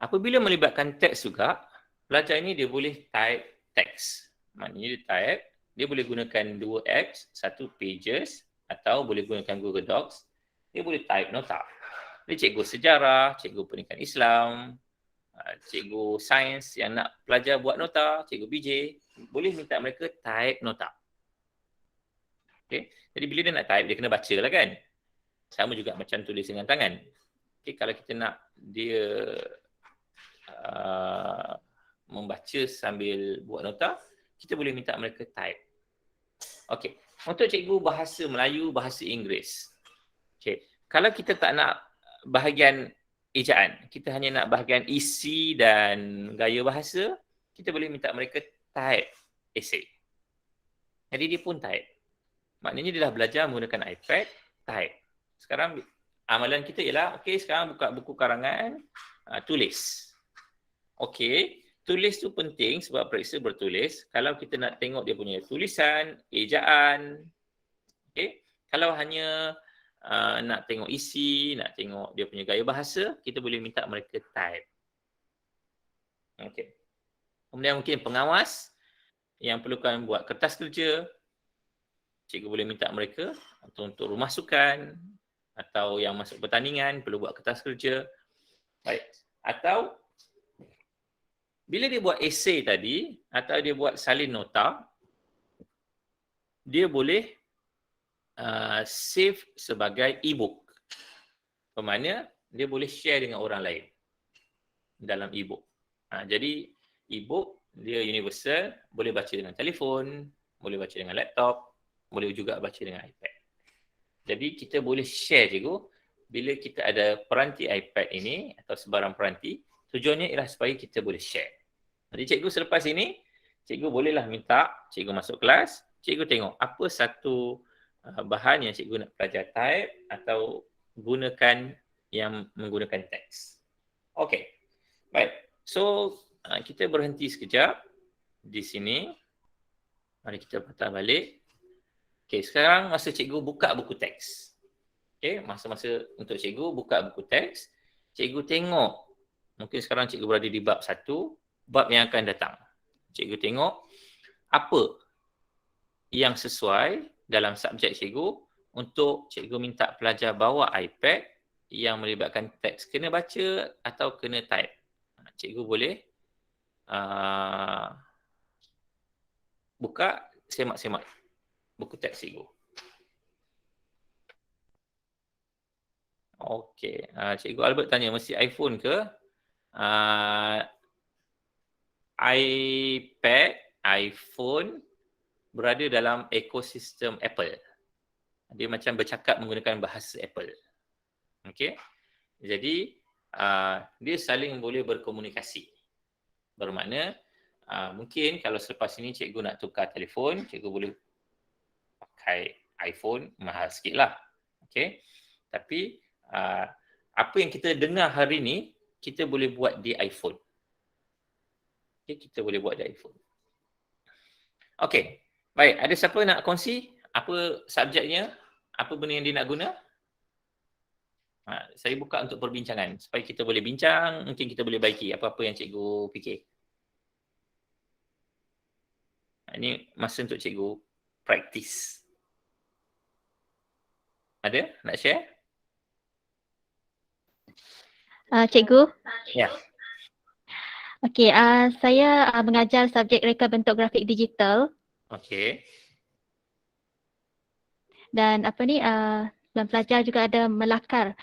Apabila melibatkan teks juga, pelajar ini dia boleh type teks. Maknanya dia type, dia boleh gunakan dua apps, satu Pages atau boleh gunakan Google Docs. Dia boleh type nota. Dia cikgu sejarah, cikgu pendidikan Islam, cikgu sains yang nak pelajar buat nota, cikgu BJ, boleh minta mereka type nota. Okay, jadi bila dia nak type, dia kena baca lah kan. Sama juga macam tulis dengan tangan. Okay, kalau kita nak dia membaca sambil buat nota, kita boleh minta mereka type. Okey, untuk cikgu bahasa Melayu, bahasa Inggeris. Okey, kalau kita tak nak bahagian ejaan, kita hanya nak bahagian isi dan gaya bahasa, kita boleh minta mereka type esei. Jadi dia pun type. Maknanya dia dah belajar menggunakan iPad, type. Sekarang amalan kita ialah, okey, sekarang buka buku karangan, tulis. Okey, tulis tu penting sebab periksa bertulis. Kalau kita nak tengok dia punya tulisan, ejaan, okey. Kalau hanya nak tengok isi, nak tengok dia punya gaya bahasa, kita boleh minta mereka type. Okey. Kemudian mungkin pengawas yang perlukan buat kertas kerja, cikgu boleh minta mereka untuk rumah sukan atau yang masuk pertandingan perlu buat kertas kerja. Baik. Atau bila dia buat esei tadi atau dia buat salin nota, dia boleh save sebagai e-book. Bermakna dia boleh share dengan orang lain dalam e-book. Jadi e-book dia universal, boleh baca dengan telefon, boleh baca dengan laptop, boleh juga baca dengan iPad. Jadi kita boleh share cikgu, bila kita ada peranti iPad ini atau sebarang peranti, tujuannya ialah supaya kita boleh share. Jadi cikgu selepas ini, cikgu bolehlah minta cikgu masuk kelas, cikgu tengok apa satu bahan yang cikgu nak pelajar type atau gunakan yang menggunakan teks. Okey. Baik. So, kita berhenti sekejap di sini. Mari kita patah balik. Okey, sekarang masa cikgu buka buku teks. Okey, masa-masa untuk cikgu buka buku teks, cikgu tengok. Mungkin sekarang cikgu berada di bab 1, bab yang akan datang. Cikgu tengok apa yang sesuai dalam subjek cikgu untuk cikgu minta pelajar bawa iPad yang melibatkan teks. Kena baca atau kena type. Cikgu boleh buka, semak-semak buku teks cikgu. Okey, Cikgu Albert tanya, mesti iPhone ke? iPad, iPhone berada dalam ekosistem Apple. Dia macam bercakap menggunakan bahasa Apple. Okey. Jadi, dia saling boleh berkomunikasi. Bermakna, mungkin kalau selepas ini cikgu nak tukar telefon, cikgu boleh pakai iPhone, mahal sikit lah. Okey. Tapi, apa yang kita dengar hari ni, kita boleh buat di iPhone. Okay, kita boleh buat di iPhone. Okey. Baik, ada siapa nak kongsi apa subjeknya, apa benda yang dia nak guna? Saya buka untuk perbincangan supaya kita boleh bincang, mungkin kita boleh baiki apa-apa yang cikgu fikir. Ini masa untuk cikgu praktis. Ada nak share? Cikgu. Ya. Okey, saya mengajar subjek reka bentuk grafik digital. Okey. Dan dan pelajar juga ada melakar.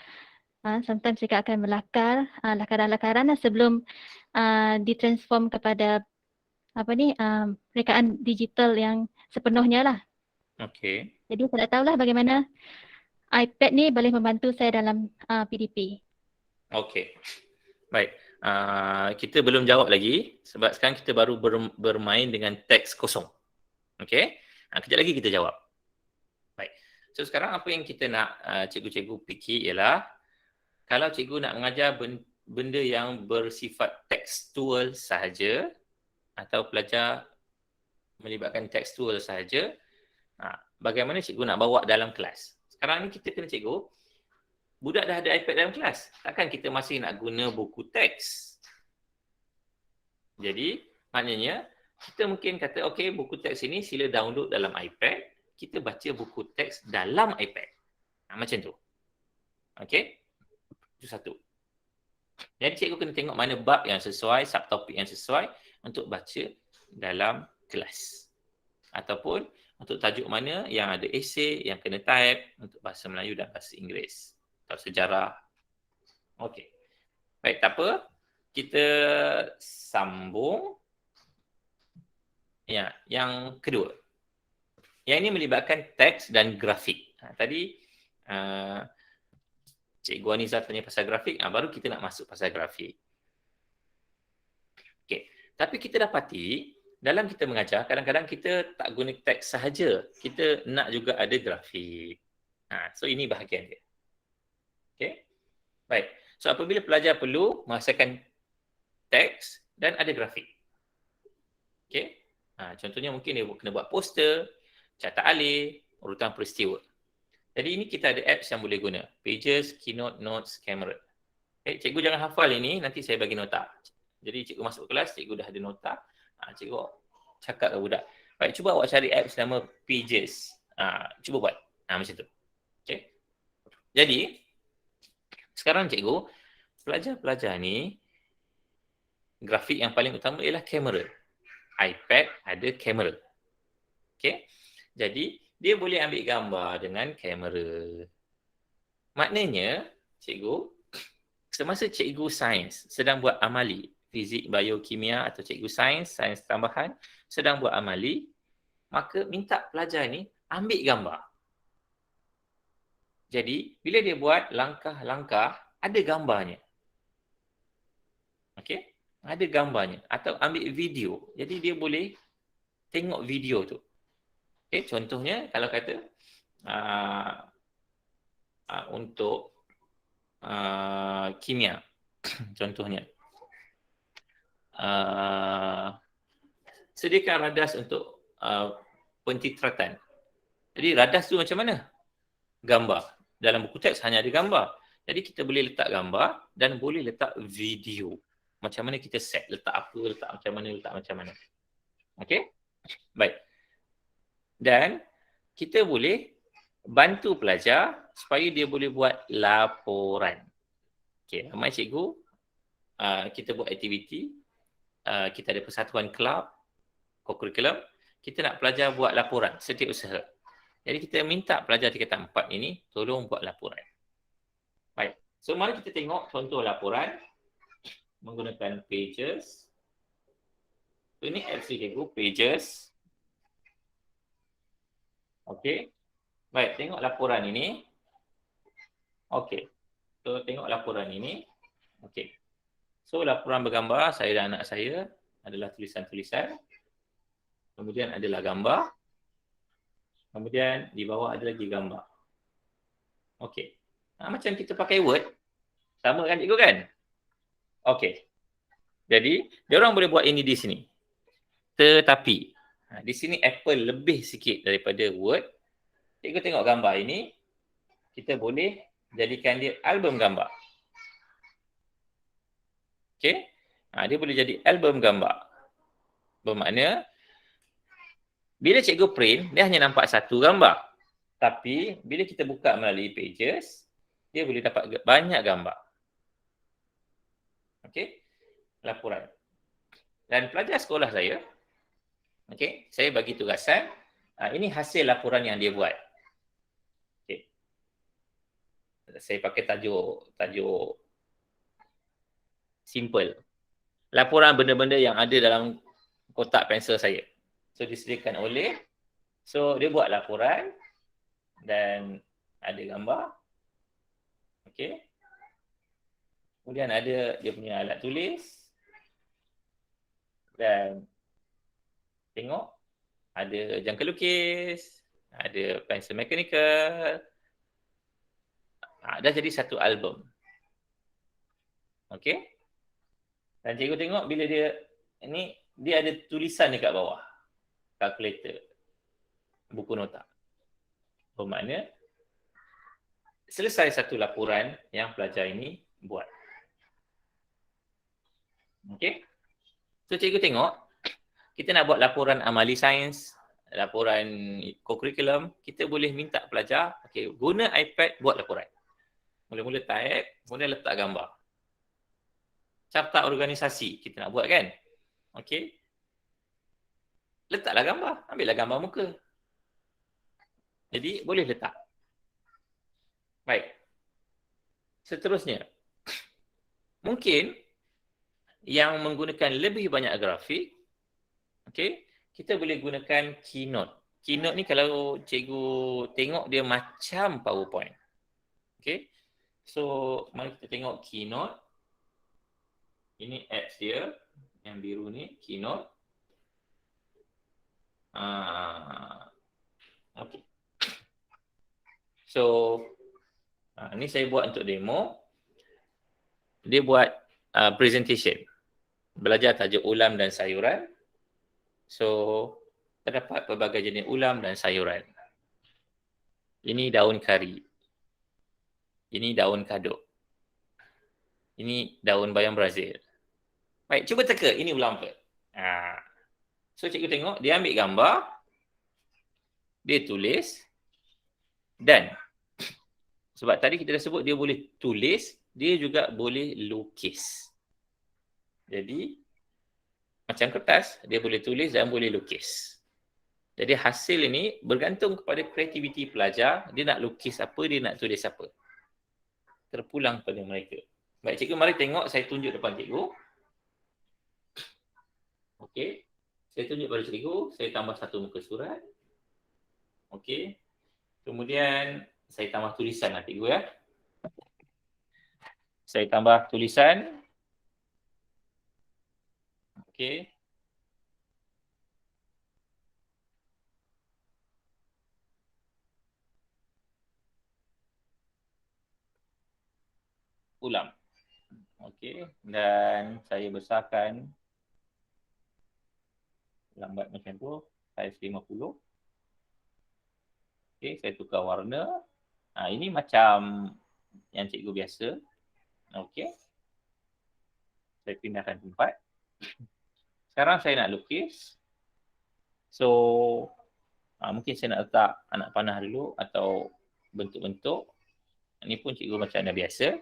Sometimes mereka akan melakar lakaran-lakaran sebelum ditransform kepada rekaan digital yang sepenuhnya lah. Okey. Jadi saya tak tahulah bagaimana iPad ni boleh membantu saya dalam PDP. Okey. Baik. Kita belum jawab lagi sebab sekarang kita baru bermain dengan teks kosong. Okey. Kejap lagi kita jawab. Baik. So sekarang apa yang kita nak cikgu-cikgu fikir ialah kalau cikgu nak mengajar benda yang bersifat tekstual sahaja atau pelajar melibatkan tekstual sahaja, bagaimana cikgu nak bawa dalam kelas? Sekarang ni kita kena cikgu, budak dah ada iPad dalam kelas. Takkan kita masih nak guna buku teks. Jadi, maknanya kita mungkin kata, okey, buku teks ini sila download dalam iPad. Kita baca buku teks dalam iPad. Macam tu. Okey? Itu satu. Jadi, cikgu kena tengok mana bab yang sesuai, subtopik yang sesuai untuk baca dalam kelas. Ataupun untuk tajuk mana yang ada esei, yang kena type untuk bahasa Melayu dan bahasa Inggeris. Atau sejarah. Okey. Baik, tak apa. Kita sambung. Ya, yang kedua. Yang ini melibatkan teks dan grafik. Tadi Cikgu Aniza tanya pasal grafik, baru kita nak masuk pasal grafik. Okey. Tapi kita dapati dalam kita mengajar, kadang-kadang kita tak guna teks sahaja. Kita nak juga ada grafik. So ini bahagian dia. Okey. Baik. So apabila pelajar perlu menghasilkan teks dan ada grafik. Okey. Contohnya mungkin dia kena buat poster, catat alih, urutan peristiwa. Jadi ini kita ada apps yang boleh guna. Pages, Keynote, Notes, Camera. Cikgu jangan hafal ini, nanti saya bagi nota. Jadi cikgu masuk kelas, cikgu dah ada nota. Cikgu cakap ke budak. Baik, cuba awak cari apps nama Pages. Cuba buat. Macam tu. Okay. Jadi, sekarang cikgu, pelajar-pelajar ni, grafik yang paling utama ialah kamera. iPad ada kamera. Okay. Jadi, dia boleh ambil gambar dengan kamera. Maknanya, cikgu, semasa cikgu sains sedang buat amali, fizik, biokimia atau cikgu sains tambahan, sedang buat amali, maka minta pelajar ni ambil gambar. Jadi, bila dia buat langkah-langkah, ada gambarnya. Okey? Ada gambarnya. Atau ambil video. Jadi, dia boleh tengok video tu. Okay, contohnya kalau kata untuk kimia, contohnya sediakan radas untuk pentitratan. Jadi radas tu macam mana? Gambar. Dalam buku teks hanya ada gambar. Jadi kita boleh letak gambar dan boleh letak video. Macam mana kita set, letak apa, letak macam mana. Okey? Baik. Dan kita boleh bantu pelajar supaya dia boleh buat laporan. Okey, ramai cikgu, kita buat aktiviti, kita ada persatuan kelab, co-curriculum, kita nak pelajar buat laporan setiausaha. Jadi kita minta pelajar tingkatan 4 ini tolong buat laporan. Baik. So mari kita tengok contoh laporan menggunakan pages. So, ini apps cikgu, pages. Okey. Baik, tengok laporan ini. Okey. So tengok laporan ini. Okey. So laporan bergambar saya dan anak saya adalah tulisan-tulisan. Kemudian adalah gambar. Kemudian di bawah ada lagi gambar. Okey. Macam kita pakai Word. Sama kan cikgu kan? Okey. Jadi, dia orang boleh buat ini di sini. Tetapi, di sini Apple lebih sikit daripada Word. Cikgu tengok gambar ini. Kita boleh jadikan dia album gambar. Okey. Dia boleh jadi album gambar. Bermakna, bila cikgu print, dia hanya nampak satu gambar. Tapi, bila kita buka melalui pages, dia boleh dapat banyak gambar. Okey. Laporan. Dan pelajar sekolah saya, okey, saya bagi tugasan, ini hasil laporan yang dia buat. Okey. Saya pakai tajuk simple. Laporan benda-benda yang ada dalam kotak pensel saya. So disediakan oleh, so dia buat laporan dan ada gambar. Okey. Kemudian ada dia punya alat tulis. Dan tengok ada jangka lukis, ada pensel mechanical. Dah jadi satu album. Okey. Dan cikgu tengok bila dia ada tulisan dekat bawah. Kalkulator. Buku nota. Bermakna selesai satu laporan yang pelajar ini buat. Okey. So cikgu tengok, kita nak buat laporan amali sains, laporan co-curriculum, kita boleh minta pelajar, okey, guna iPad buat laporan. Mula-mula type, kemudian letak gambar. Carta organisasi kita nak buat kan? Okey. Letaklah gambar, ambillah gambar muka. Jadi boleh letak. Baik. Seterusnya. Mungkin yang menggunakan lebih banyak grafik, okey, kita boleh gunakan Keynote. Keynote ni kalau cikgu tengok dia macam PowerPoint. Okey. So, mari kita tengok Keynote. Ini apps dia yang biru ni, Keynote. Okey. So, ni saya buat untuk demo. Dia buat presentation. Belajar tajuk ulam dan sayuran. So, terdapat pelbagai jenis ulam dan sayuran. Ini daun kari. Ini daun kaduk. Ini daun bayam Brazil. Baik, cuba teka. Ini ulam apa? So, cikgu tengok. Dia ambil gambar. Dia tulis. Dan sebab tadi kita dah sebut dia boleh tulis. Dia juga boleh lukis. Jadi, macam kertas, dia boleh tulis dan boleh lukis. Jadi, hasil ini bergantung kepada kreativiti pelajar. Dia nak lukis apa, dia nak tulis apa. Terpulang pada mereka. Baik, cikgu, mari tengok. Saya tunjuk depan cikgu. Okey. Saya tunjuk pada cikgu. Saya tambah satu muka surat. Okey. Kemudian, saya tambah tulisan lah cikgu ya. Saya tambah tulisan. Okey. ulam. Okey, dan saya besarkan lambat macam tu, saiz 50. Okey, saya tukar warna. Ini macam yang cikgu biasa. Okey. Saya pindahkan tempat. Sekarang saya nak lukis. So, mungkin saya nak letak anak panah dulu atau bentuk-bentuk. Ini pun cikgu macam mana biasa.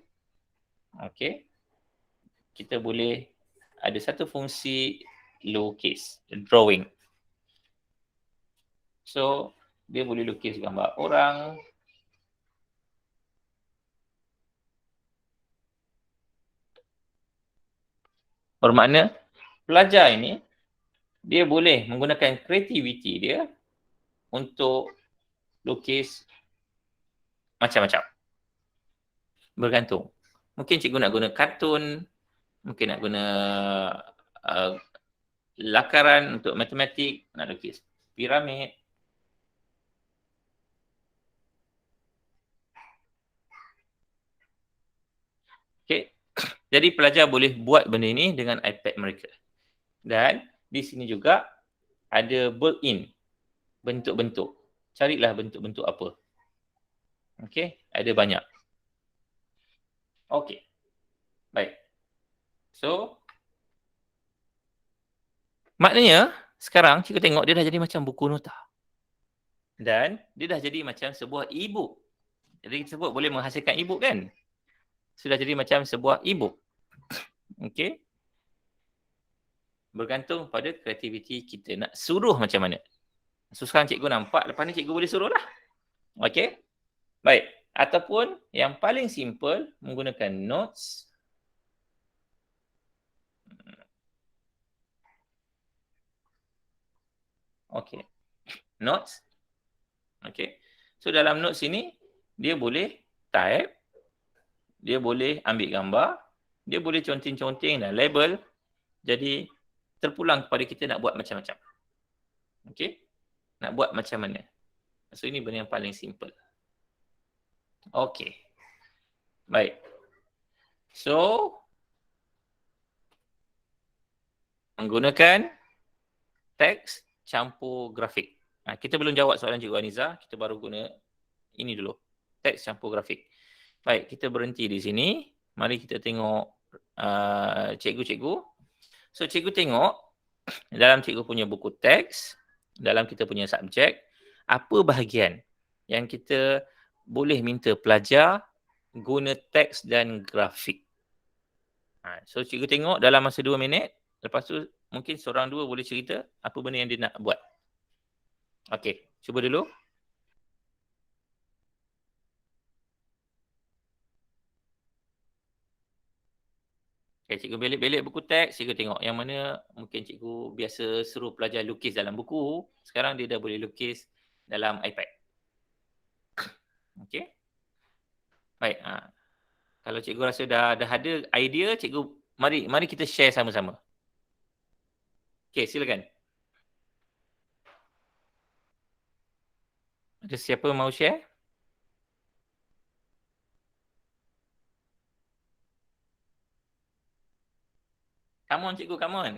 Okey. Kita boleh ada satu fungsi lukis, drawing. So, dia boleh lukis gambar orang. Bermakna pelajar ini dia boleh menggunakan kreativiti dia untuk lukis macam-macam. Bergantung. Mungkin cikgu nak guna kartun, mungkin nak guna lakaran untuk matematik, nak lukis piramid. Okey. Jadi pelajar boleh buat benda ini dengan iPad mereka. Dan di sini juga ada built-in bentuk-bentuk. Carilah bentuk-bentuk apa. Okey, ada banyak. Okey. Baik. So, maknanya sekarang cikgu tengok dia dah jadi macam buku nota. Dan dia dah jadi macam sebuah e-book. Jadi kita sebut boleh menghasilkan e-book kan? Sudah jadi macam sebuah e-book. Okey. Bergantung pada kreativiti kita nak suruh macam mana. So sekarang cikgu nampak, lepas ni cikgu boleh suruh lah. Okey. Baik. Ataupun yang paling simple menggunakan notes. Okey. Notes. Okey. So dalam notes ini dia boleh type, dia boleh ambil gambar, dia boleh conteng-conteng dan label. Jadi terpulang kepada kita nak buat macam-macam. Okey. Nak buat macam mana. So ini benda yang paling simple. Okey. Baik. So menggunakan teks campur grafik. Kita belum jawab soalan Cikgu Aniza, kita baru guna ini dulu. Teks campur grafik. Baik, kita berhenti di sini. Mari kita tengok cikgu-cikgu. So cikgu tengok dalam cikgu punya buku teks, dalam kita punya subjek, apa bahagian yang kita boleh minta pelajar guna teks dan grafik. So cikgu tengok dalam masa 2 minit, lepas tu mungkin seorang dua boleh cerita apa benda yang dia nak buat. Okey, cuba dulu. Okay, cikgu belik-belik buku teks, cikgu tengok yang mana mungkin cikgu biasa suruh pelajar lukis dalam buku, sekarang dia dah boleh lukis dalam iPad. Okey. Baik, kalau cikgu rasa dah ada idea, cikgu mari kita share sama-sama. Okey, silakan. Ada siapa mahu share? Come on cikgu, come on.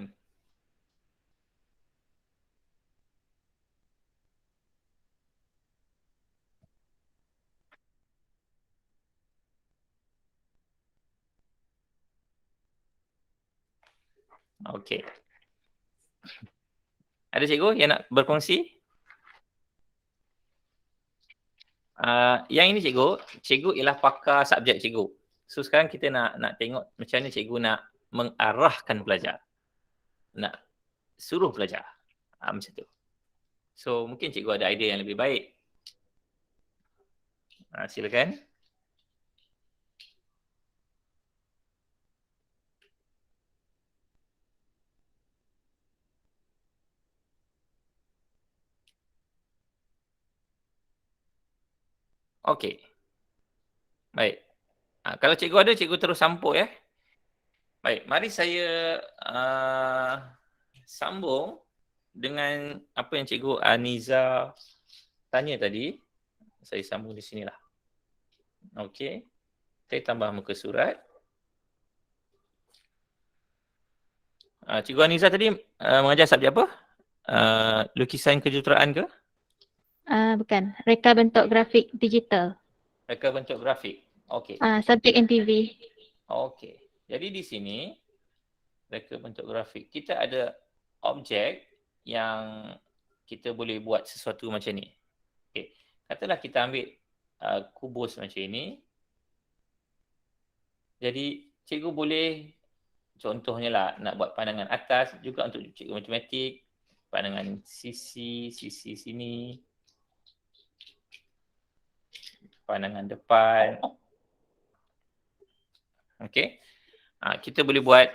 Okey. Ada cikgu yang nak berkongsi? Yang ini cikgu ialah pakar subjek cikgu. So sekarang kita nak tengok macam mana cikgu nak mengarahkan pelajar. Nak suruh pelajar. Macam tu. So mungkin cikgu ada idea yang lebih baik. Silakan. Okey. Baik. Kalau cikgu ada, cikgu terus sambung ya. Baik, mari saya sambung dengan apa yang Cikgu Aniza tanya tadi. Saya sambung di sinilah. Okey. Saya tambah muka surat. Cikgu Aniza tadi mengajar subjek apa? Lukisan kejuruteraan ke? Bukan, reka bentuk grafik digital. Reka bentuk grafik. Okey. Subjek NTV. Okey. Jadi di sini reka bentuk grafik. Kita ada objek yang kita boleh buat sesuatu macam ni. Okey. Katalah kita ambil kubus macam ini. Jadi cikgu boleh contohnya lah nak buat pandangan atas juga untuk cikgu matematik. Pandangan sisi sini. Pandangan depan. Okey. Kita boleh buat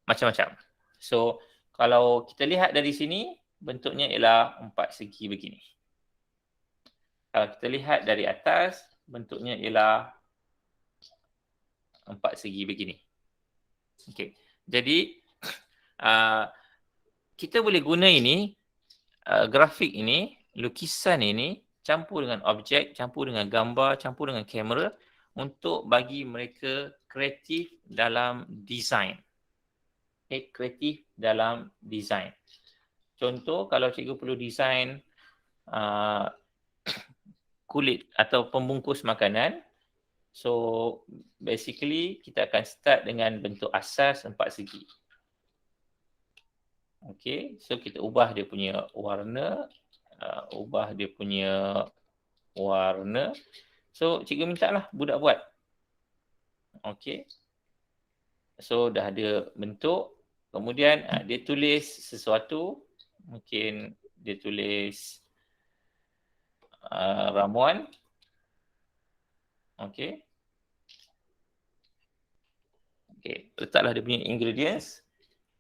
macam-macam. So, kalau kita lihat dari sini, bentuknya ialah 4 segi begini. Kalau kita lihat dari atas, bentuknya ialah 4 segi begini. Okey. Jadi, kita boleh guna ini, grafik ini, lukisan ini, campur dengan objek, campur dengan gambar, campur dengan kamera untuk bagi mereka kreatif dalam design. Okay, kreatif dalam design. Contoh, kalau cikgu perlu design kulit atau pembungkus makanan, so basically kita akan start dengan bentuk asas 4 segi. Okay, so kita ubah dia punya warna, So, cikgu minta lah budak buat. Okay. So, dah ada bentuk. Kemudian, dia tulis sesuatu. Mungkin dia tulis ramuan. Okay. Okay, letaklah dia punya ingredients.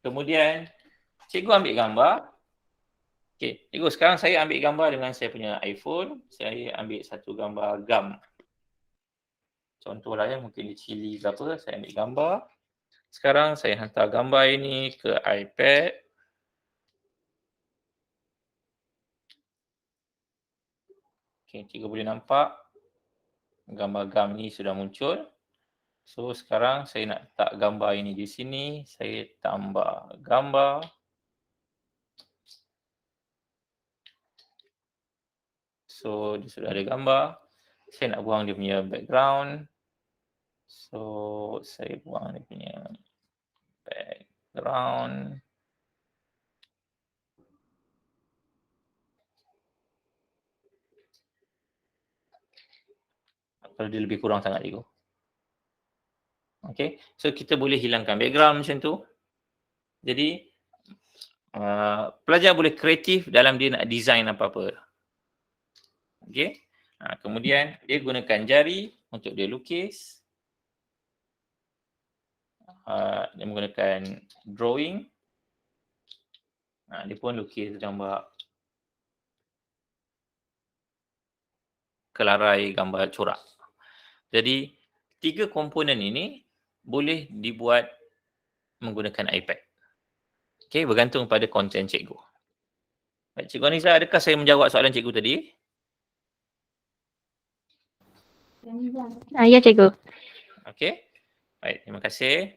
Kemudian, cikgu ambil gambar. Okay, cikgu sekarang saya ambil gambar dengan saya punya iPhone. Saya ambil satu gambar gam. Contohlah ya, mungkin di Chili ke apa, saya ambil gambar. Sekarang saya hantar gambar ini ke iPad. Okay, cikgu boleh nampak gambar gam ni sudah muncul. So sekarang saya nak letak gambar ini di sini. Saya tambah gambar. So dia sudah ada gambar. Saya nak buang dia punya background. So saya buang dia punya background. Kalau dia lebih kurang sangat cikgu. Okay, so kita boleh hilangkan background macam tu. Jadi pelajar boleh kreatif dalam dia nak design apa-apa. Okay, kemudian dia gunakan jari untuk dia lukis. Dia menggunakan drawing. Dia pun lukis gambar kelarai gambar corak. Jadi 3 komponen ini boleh dibuat menggunakan iPad. Okey, bergantung pada konten cikgu. Baik, Cikgu Aniza, adakah saya menjawab soalan cikgu tadi? Ya, cikgu. Okey. Baik, terima kasih.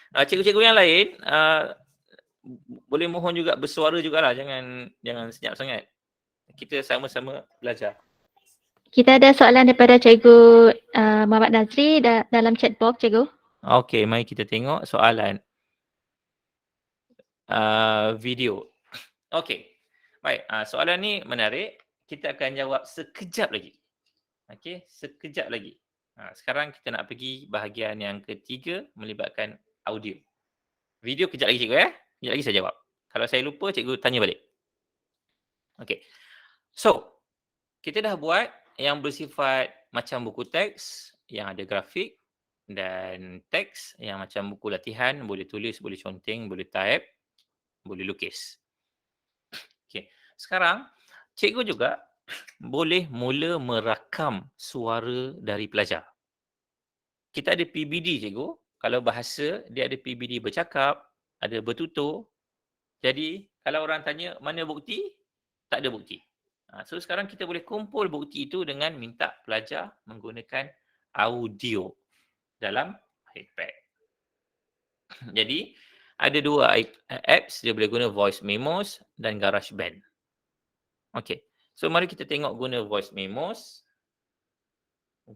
Cikgu-cikgu yang lain, boleh mohon juga bersuara jugalah, jangan senyap sangat. Kita sama-sama belajar. Kita ada soalan daripada cikgu Muhammad Nazri dalam chat box, cikgu. Okey, mari kita tengok soalan video. Okey. Baik, soalan ni menarik. Kita akan jawab sekejap lagi. Okey, sekejap lagi. Sekarang kita nak pergi bahagian yang ketiga melibatkan audio. Video kejap lagi cikgu ya. Kejap lagi saya jawab. Kalau saya lupa, cikgu tanya balik. Okey. So, kita dah buat yang bersifat macam buku teks yang ada grafik dan teks yang macam buku latihan, boleh tulis, boleh conteng, boleh type, boleh lukis. Okey. Sekarang cikgu juga boleh mula merakam suara dari pelajar. Kita ada PBD cikgu. Kalau bahasa dia ada PBD bercakap, ada bertutur. Jadi kalau orang tanya mana bukti? Tak ada bukti. So sekarang kita boleh kumpul bukti itu dengan minta pelajar menggunakan audio dalam iPad. Jadi ada dua apps, dia boleh guna voice memos dan GarageBand. Okey. So mari kita tengok guna voice memos.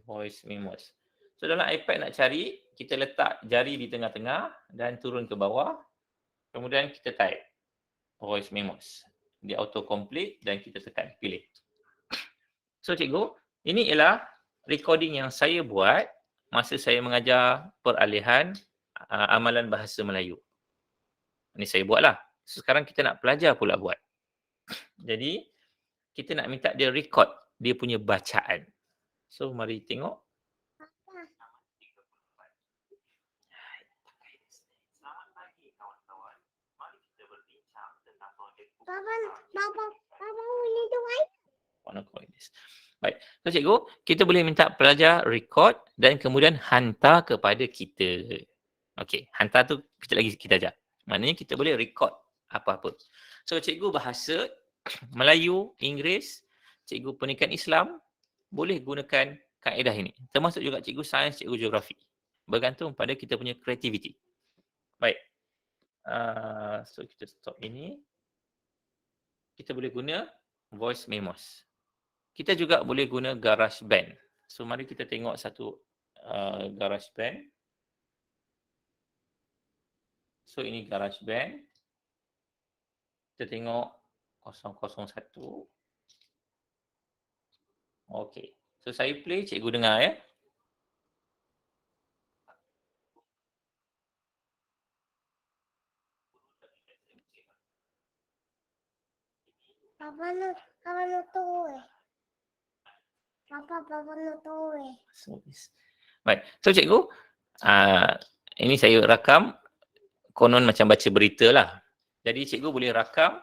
Voice memos. So dalam iPad nak cari, kita letak jari di tengah-tengah dan turun ke bawah. Kemudian kita type voice memos. Dia auto complete dan kita tekan pilih. So cikgu, ini ialah recording yang saya buat masa saya mengajar peralihan amalan bahasa Melayu. Ini saya buatlah. So, sekarang kita nak pelajar pula buat. Jadi, kita nak minta dia record dia punya bacaan. So, mari tengok. Selamat pagi kawan-kawan. Mari kita berbincang tentang projek. Bapa boleh doai. Baik. So, cikgu, kita boleh minta pelajar record dan kemudian hantar kepada kita. Okey, hantar tu kejap lagi kita ajar. Maknanya kita boleh record apa-apa. So, cikgu bahasa Melayu, Inggeris, cikgu pendidikan Islam boleh gunakan kaedah ini. Termasuk juga cikgu sains, cikgu geografi. Bergantung pada kita punya kreativiti. Baik. So, kita stop ini. Kita boleh guna voice memos. Kita juga boleh guna GarageBand. So, mari kita tengok satu GarageBand. So, ini GarageBand. Kita tengok 001. Okey. So, saya play, cikgu dengar ya. Bapa no doai. Bapa no doai. Baik. So, cikgu, ini saya rakam, konon macam baca berita lah. Jadi, cikgu boleh rakam,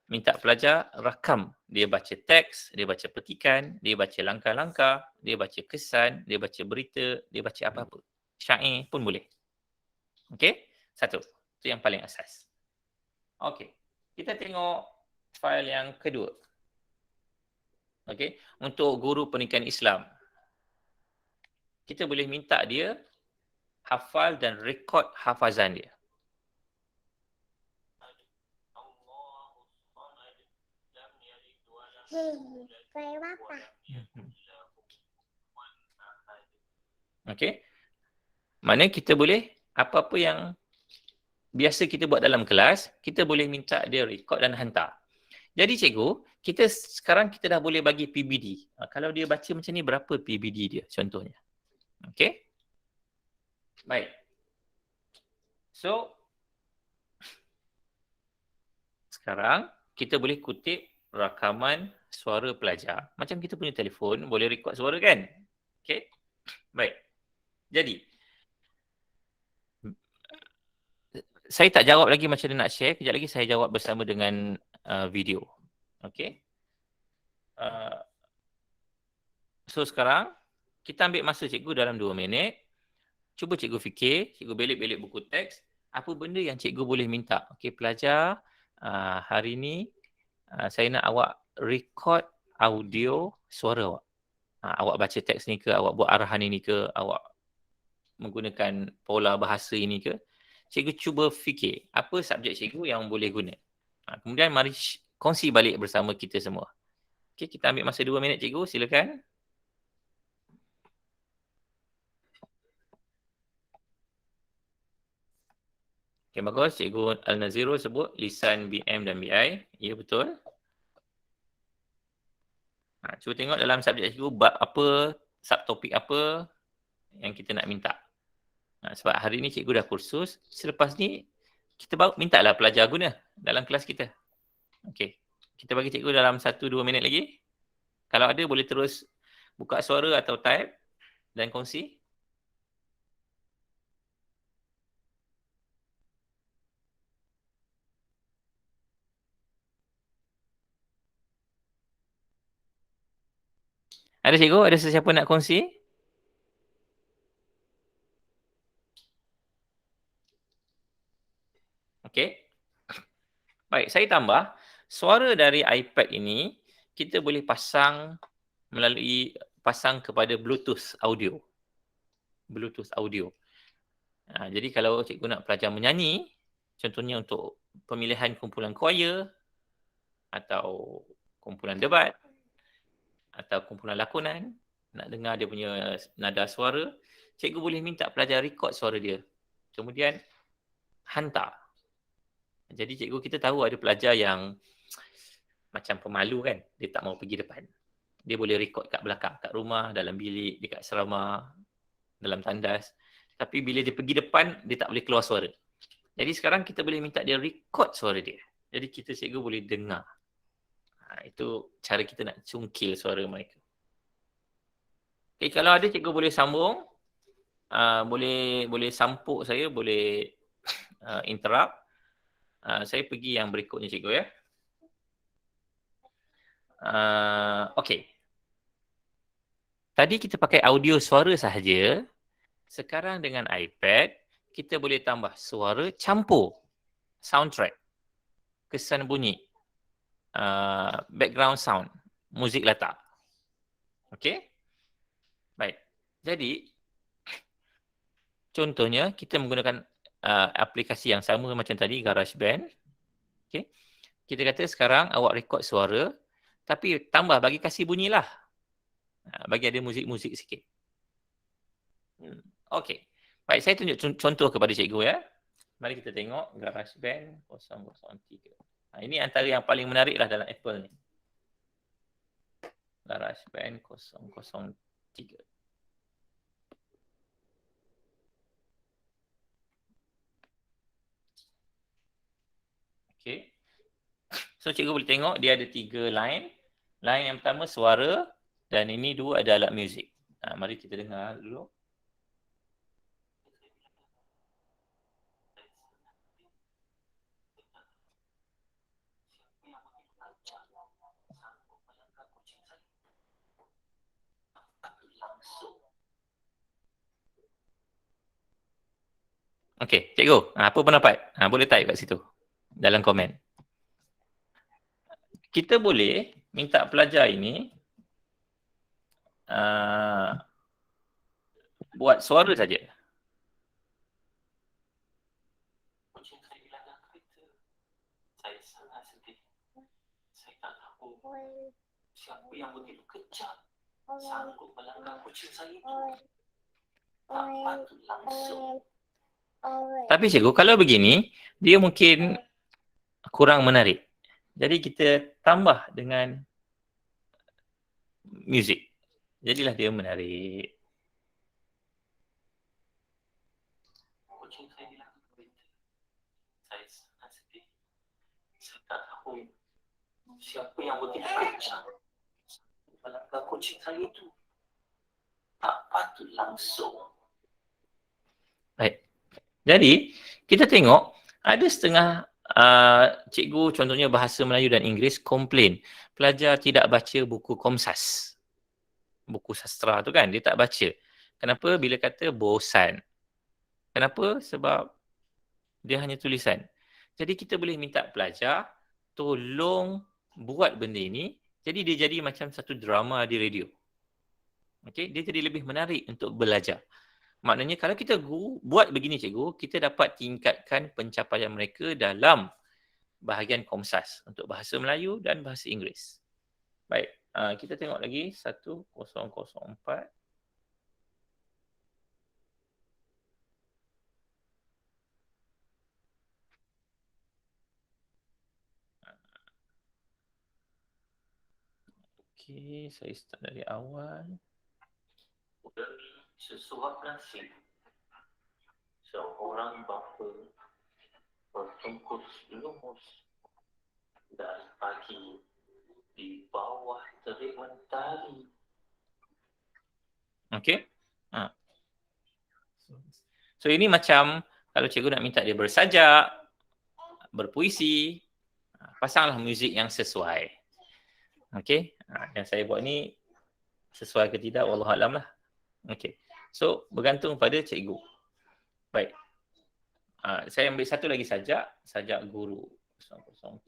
minta pelajar rakam. Dia baca teks, dia baca petikan, dia baca langkah-langkah, dia baca kesan, dia baca berita, dia baca apa-apa. Syair pun boleh. Okey? Satu. Itu yang paling asas. Okey. Kita tengok fail yang kedua. Okey. Untuk guru pendidikan Islam. Kita boleh minta dia hafal dan rekod hafazan dia. Saya bapa. Okey. Mana kita boleh apa-apa yang biasa kita buat dalam kelas, kita boleh minta dia rekod dan hantar. Jadi cikgu, sekarang kita dah boleh bagi PBD. Kalau dia baca macam ni, berapa PBD dia contohnya? Okey. Baik. So, sekarang kita boleh kutip rakaman suara pelajar. Macam kita punya telefon, boleh rekod suara kan? Okey. Baik. Jadi, saya tak jawab lagi macam dia nak share. Kejap lagi saya jawab bersama dengan video. Okey. So sekarang, kita ambil masa cikgu dalam 2 minit. Cuba cikgu fikir, cikgu belik-belik buku teks. Apa benda yang cikgu boleh minta? Okey, pelajar, hari ni saya nak awak record audio suara awak. Awak baca teks ni ke, awak buat arahan ini ke, awak menggunakan pola bahasa ini ke. Cikgu cuba fikir apa subjek cikgu yang boleh guna. Kemudian mari kongsi balik bersama kita semua. Okey, kita ambil masa 2 minit cikgu, silakan. Okey, bagus. Cikgu Al-Nazirul sebut lisan BM dan BI. Ya, betul. Cuba tengok dalam subjek cikgu bab apa, subtopik apa yang kita nak minta. Sebab hari ni cikgu dah kursus, selepas ni kita baru mintalah pelajar guna dalam kelas kita. Okey. Kita bagi cikgu dalam 1-2 minit lagi. Kalau ada boleh terus buka suara atau type dan kongsi. Ada cikgu? Ada sesiapa nak kongsi? Okey. Baik, saya tambah. Suara dari iPad ini, kita boleh pasang kepada Bluetooth audio. Bluetooth audio. Jadi kalau cikgu nak pelajar menyanyi, Contohnya untuk pemilihan kumpulan choir atau kumpulan debat atau kumpulan lakonan, nak dengar dia punya nada suara, cikgu boleh minta pelajar rekod suara dia. Kemudian hantar. Jadi cikgu kita tahu ada pelajar yang macam pemalu kan, dia tak mau pergi depan. Dia boleh rekod kat belakang, kat rumah, dalam bilik, dekat asrama, dalam tandas. Tapi bila dia pergi depan, dia tak boleh keluar suara. Jadi sekarang kita boleh minta dia rekod suara dia. Jadi kita cikgu boleh dengar. Itu cara kita nak cungkil suara mereka. Okay, kalau ada cikgu boleh sambung, boleh sampuk saya, boleh interrupt. Saya pergi yang berikutnya cikgu ya. Okay. Tadi kita pakai audio suara sahaja. Sekarang dengan iPad, kita boleh tambah suara campur, soundtrack, kesan bunyi, background sound, muzik latar. Okay? Baik. Jadi, contohnya kita menggunakan aplikasi yang sama macam tadi, GarageBand. Okay? Kita kata sekarang awak rekod suara, tapi tambah bagi kasih bunyilah. Bagi ada muzik-muzik sikit. Okay. Baik, saya tunjuk contoh kepada cikgu ya. Mari kita tengok GarageBand 003. Ini antara yang paling menarik lah dalam Apple ni. GarageBand 003. Okay. So cikgu boleh tengok dia ada 3 line. Line yang pertama suara dan ini 2 ada alat muzik. Mari kita dengar dulu. Okey, cikgu, apa pendapat? Boleh type kat situ dalam komen. Kita boleh minta pelajar ini buat suara saja. Saya sangat sedih. Saya tak tahu siapa yang begitu kejam sanggup melanggar kucing saya itu. Tak patut langsung. Tapi cikgu, kalau begini, dia mungkin kurang menarik. Jadi kita tambah dengan muzik. Jadilah dia menarik. Kucing saya dilanggar kereta. Saya sangat sedih. Saya tak tahu siapa yang begitu kejam melanggar kucing saya itu. Tak patut langsung. Baik. Jadi, kita tengok ada setengah cikgu contohnya bahasa Melayu dan Inggeris komplain. Pelajar tidak baca buku Komsas. Buku sastra tu kan, dia tak baca. Kenapa? Bila kata bosan. Kenapa? Sebab dia hanya tulisan. Jadi kita boleh minta pelajar tolong buat benda ini. Jadi dia jadi macam satu drama di radio. Okay? Dia jadi lebih menarik untuk belajar. Maknanya kalau kita buat begini cikgu, kita dapat tingkatkan pencapaian mereka dalam bahagian Komsas untuk bahasa Melayu dan bahasa Inggeris. Baik, kita tengok lagi 1004. Okey, saya start dari awal. Sesuap nasib seorang bapa bertungkus lumus dari pagi di bawah terik mentari. Okey. So ini macam kalau cikgu nak minta dia bersajak, berpuisi, pasanglah muzik yang sesuai. Okey. Yang saya buat ni sesuai ke tidak, wallahualam lah. Okey. So bergantung pada cikgu. Baik. Saya ambil satu lagi sajak guru 003.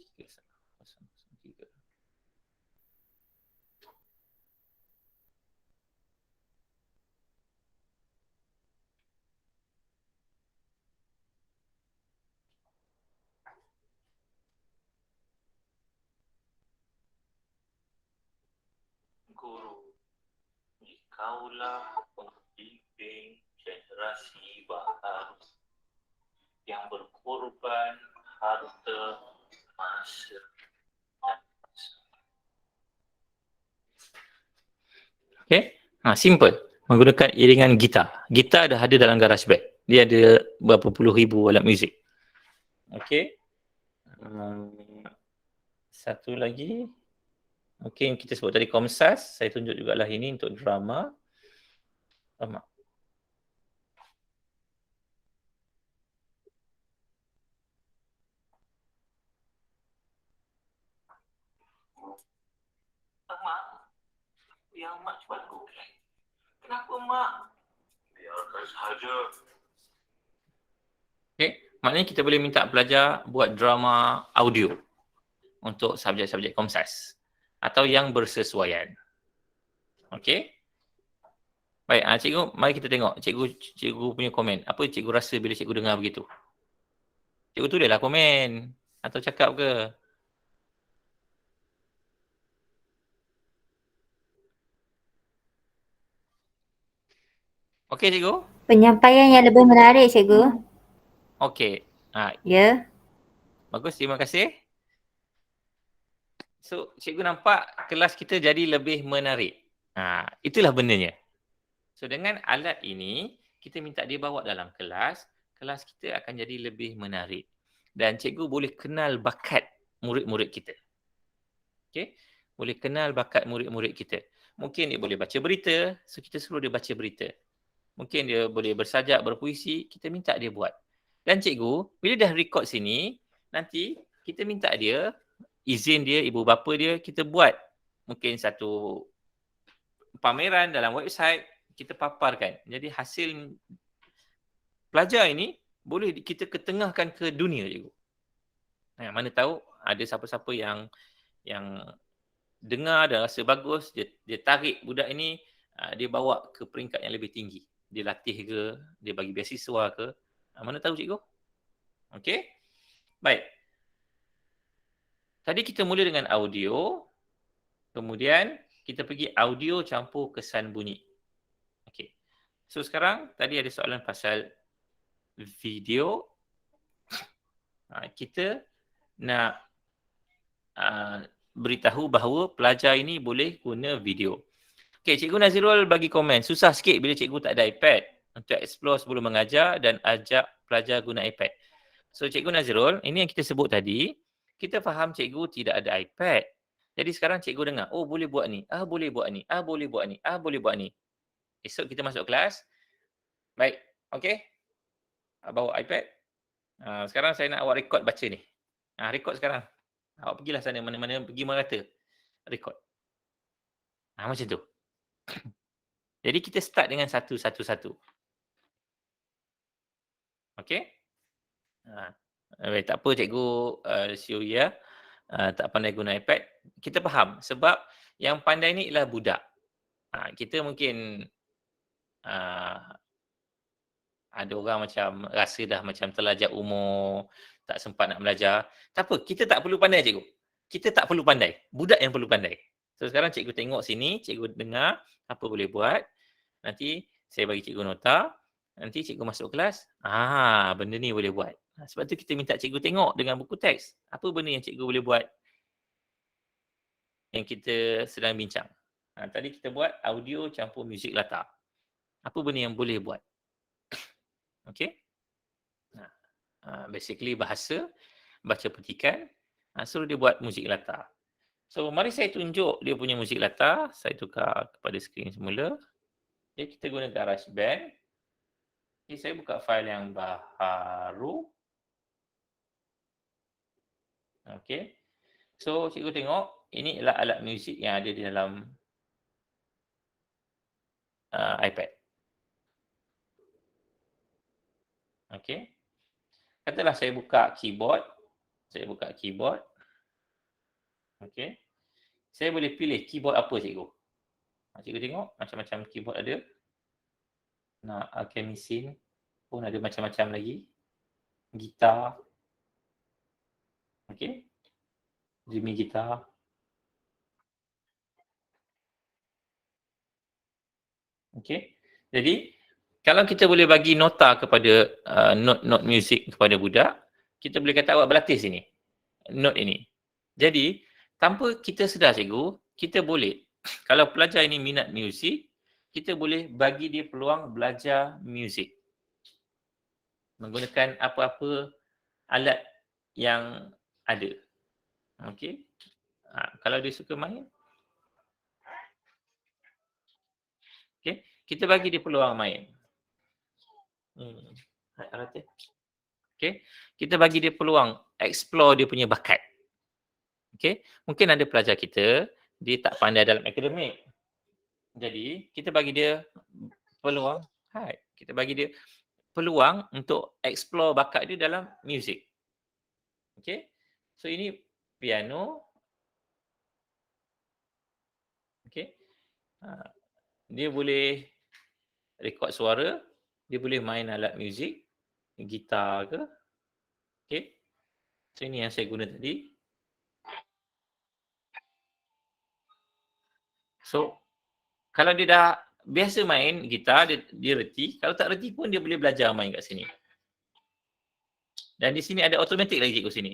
Kaulah pembimbing generasi baharu yang berkorban harta, masa dan masa. Okay, simple. Menggunakan iringan gitar. Gitar dah ada dalam GarageBand. Dia ada berapa puluh ribu alat muzik. Okay. Satu lagi. Okay, yang kita sebut tadi Komsas. Saya tunjuk jugalah ini untuk drama. Mak. Mak, yang Mak cuba lakukan. Kenapa Mak? Biarkan saja. Okay, maknanya kita boleh minta pelajar buat drama audio untuk subjek-subjek Komsas atau yang bersesuaian. Okay. Baik, cikgu, mari kita tengok cikgu punya komen. Apa cikgu rasa bila cikgu dengar begitu? Cikgu tulislah komen atau cakap ke? Okey cikgu? Penyampaian yang lebih menarik, cikgu. Okey. Ya. Bagus, terima kasih. So, cikgu nampak kelas kita jadi lebih menarik. Itulah bendanya. So, dengan alat ini, kita minta dia bawa dalam kelas kita akan jadi lebih menarik. Dan cikgu boleh kenal bakat murid-murid kita. Okey? Boleh kenal bakat murid-murid kita. Mungkin dia boleh baca berita, so kita suruh dia baca berita. Mungkin dia boleh bersajak, berpuisi, kita minta dia buat. Dan cikgu, bila dah record sini, nanti kita minta dia, izin dia, ibu bapa dia, kita buat mungkin satu pameran dalam website, kita paparkan. Jadi hasil pelajar ini boleh kita ketengahkan ke dunia, cikgu. Mana tahu ada siapa-siapa yang dengar dan rasa bagus, dia tarik budak ini, dia bawa ke peringkat yang lebih tinggi. Dia latih ke, dia bagi beasiswa ke, mana tahu cikgu. Okey? Baik. Tadi kita mula dengan audio, kemudian kita pergi audio campur kesan bunyi. Okey. So sekarang tadi ada soalan pasal video. Kita nak beritahu bahawa pelajar ini boleh guna video. Okey, Cikgu Nazirul bagi komen. Susah sikit bila cikgu tak ada iPad untuk explore sebelum mengajar dan ajak pelajar guna iPad. So, Cikgu Nazirul, ini yang kita sebut tadi, kita faham cikgu tidak ada iPad. Jadi sekarang cikgu dengar, oh boleh buat ni, boleh buat ni, boleh buat ni, boleh buat ni. Esok kita masuk kelas. Baik, okey. Bawa iPad. Sekarang saya nak awak rekod baca ni. Rekod sekarang. Awak pergilah sana, mana-mana pergi merata. Rekod. Macam tu. Jadi kita start dengan satu-satu. Okey? Tak apa cikgu Syuria tak pandai guna iPad. Kita faham sebab yang pandai ni ialah budak. Kita mungkin ada orang macam rasa dah macam terlajak umur, tak sempat nak belajar. Tak apa, kita tak perlu pandai cikgu. Kita tak perlu pandai. Budak yang perlu pandai. So sekarang cikgu tengok sini, cikgu dengar apa boleh buat. Nanti saya bagi cikgu nota. Nanti cikgu masuk kelas. Benda ni boleh buat. Sebab tu kita minta cikgu tengok dengan buku teks. Apa benda yang cikgu boleh buat yang kita sedang bincang. Tadi kita buat audio campur muzik latar. Apa benda yang boleh buat? Okey. Basically bahasa, baca petikan, suruh dia buat muzik latar. So, mari saya tunjuk dia punya muzik latar. Saya tukar kepada skrin semula. Okay, kita guna GarageBand. Okay, saya buka fail yang baru. Okay. So, cikgu tengok. Ini adalah alat muzik yang ada di dalam iPad. Okay. Katalah saya buka keyboard. Okay. Saya boleh pilih keyboard apa cikgu. Cikgu tengok macam-macam keyboard ada. Alchemicin pun ada macam-macam lagi. Gitar. Okay. Dreamy gitar. Okey. Jadi kalau kita boleh bagi nota kepada not music kepada budak, kita boleh kata awak berlatih sini. Note ini. Jadi tanpa kita sedar cikgu, kita boleh kalau pelajar ini minat muzik, kita boleh bagi dia peluang belajar muzik menggunakan apa-apa alat yang ada. Okey. Kalau dia suka main, okey, kita bagi dia peluang main. Okey, kita bagi dia peluang explore dia punya bakat. Okey, mungkin ada pelajar kita dia tak pandai dalam akademik. Jadi, kita bagi dia peluang, kita bagi dia peluang untuk explore bakat dia dalam muzik. Okey. So ini piano. Okey. Dia boleh rekod suara, dia boleh main alat muzik, gitar ke. Okey. So ini yang saya guna tadi. So kalau dia dah biasa main gitar, dia reti. Kalau tak reti pun dia boleh belajar main kat sini. Dan di sini ada automatik lagi cikgu sini.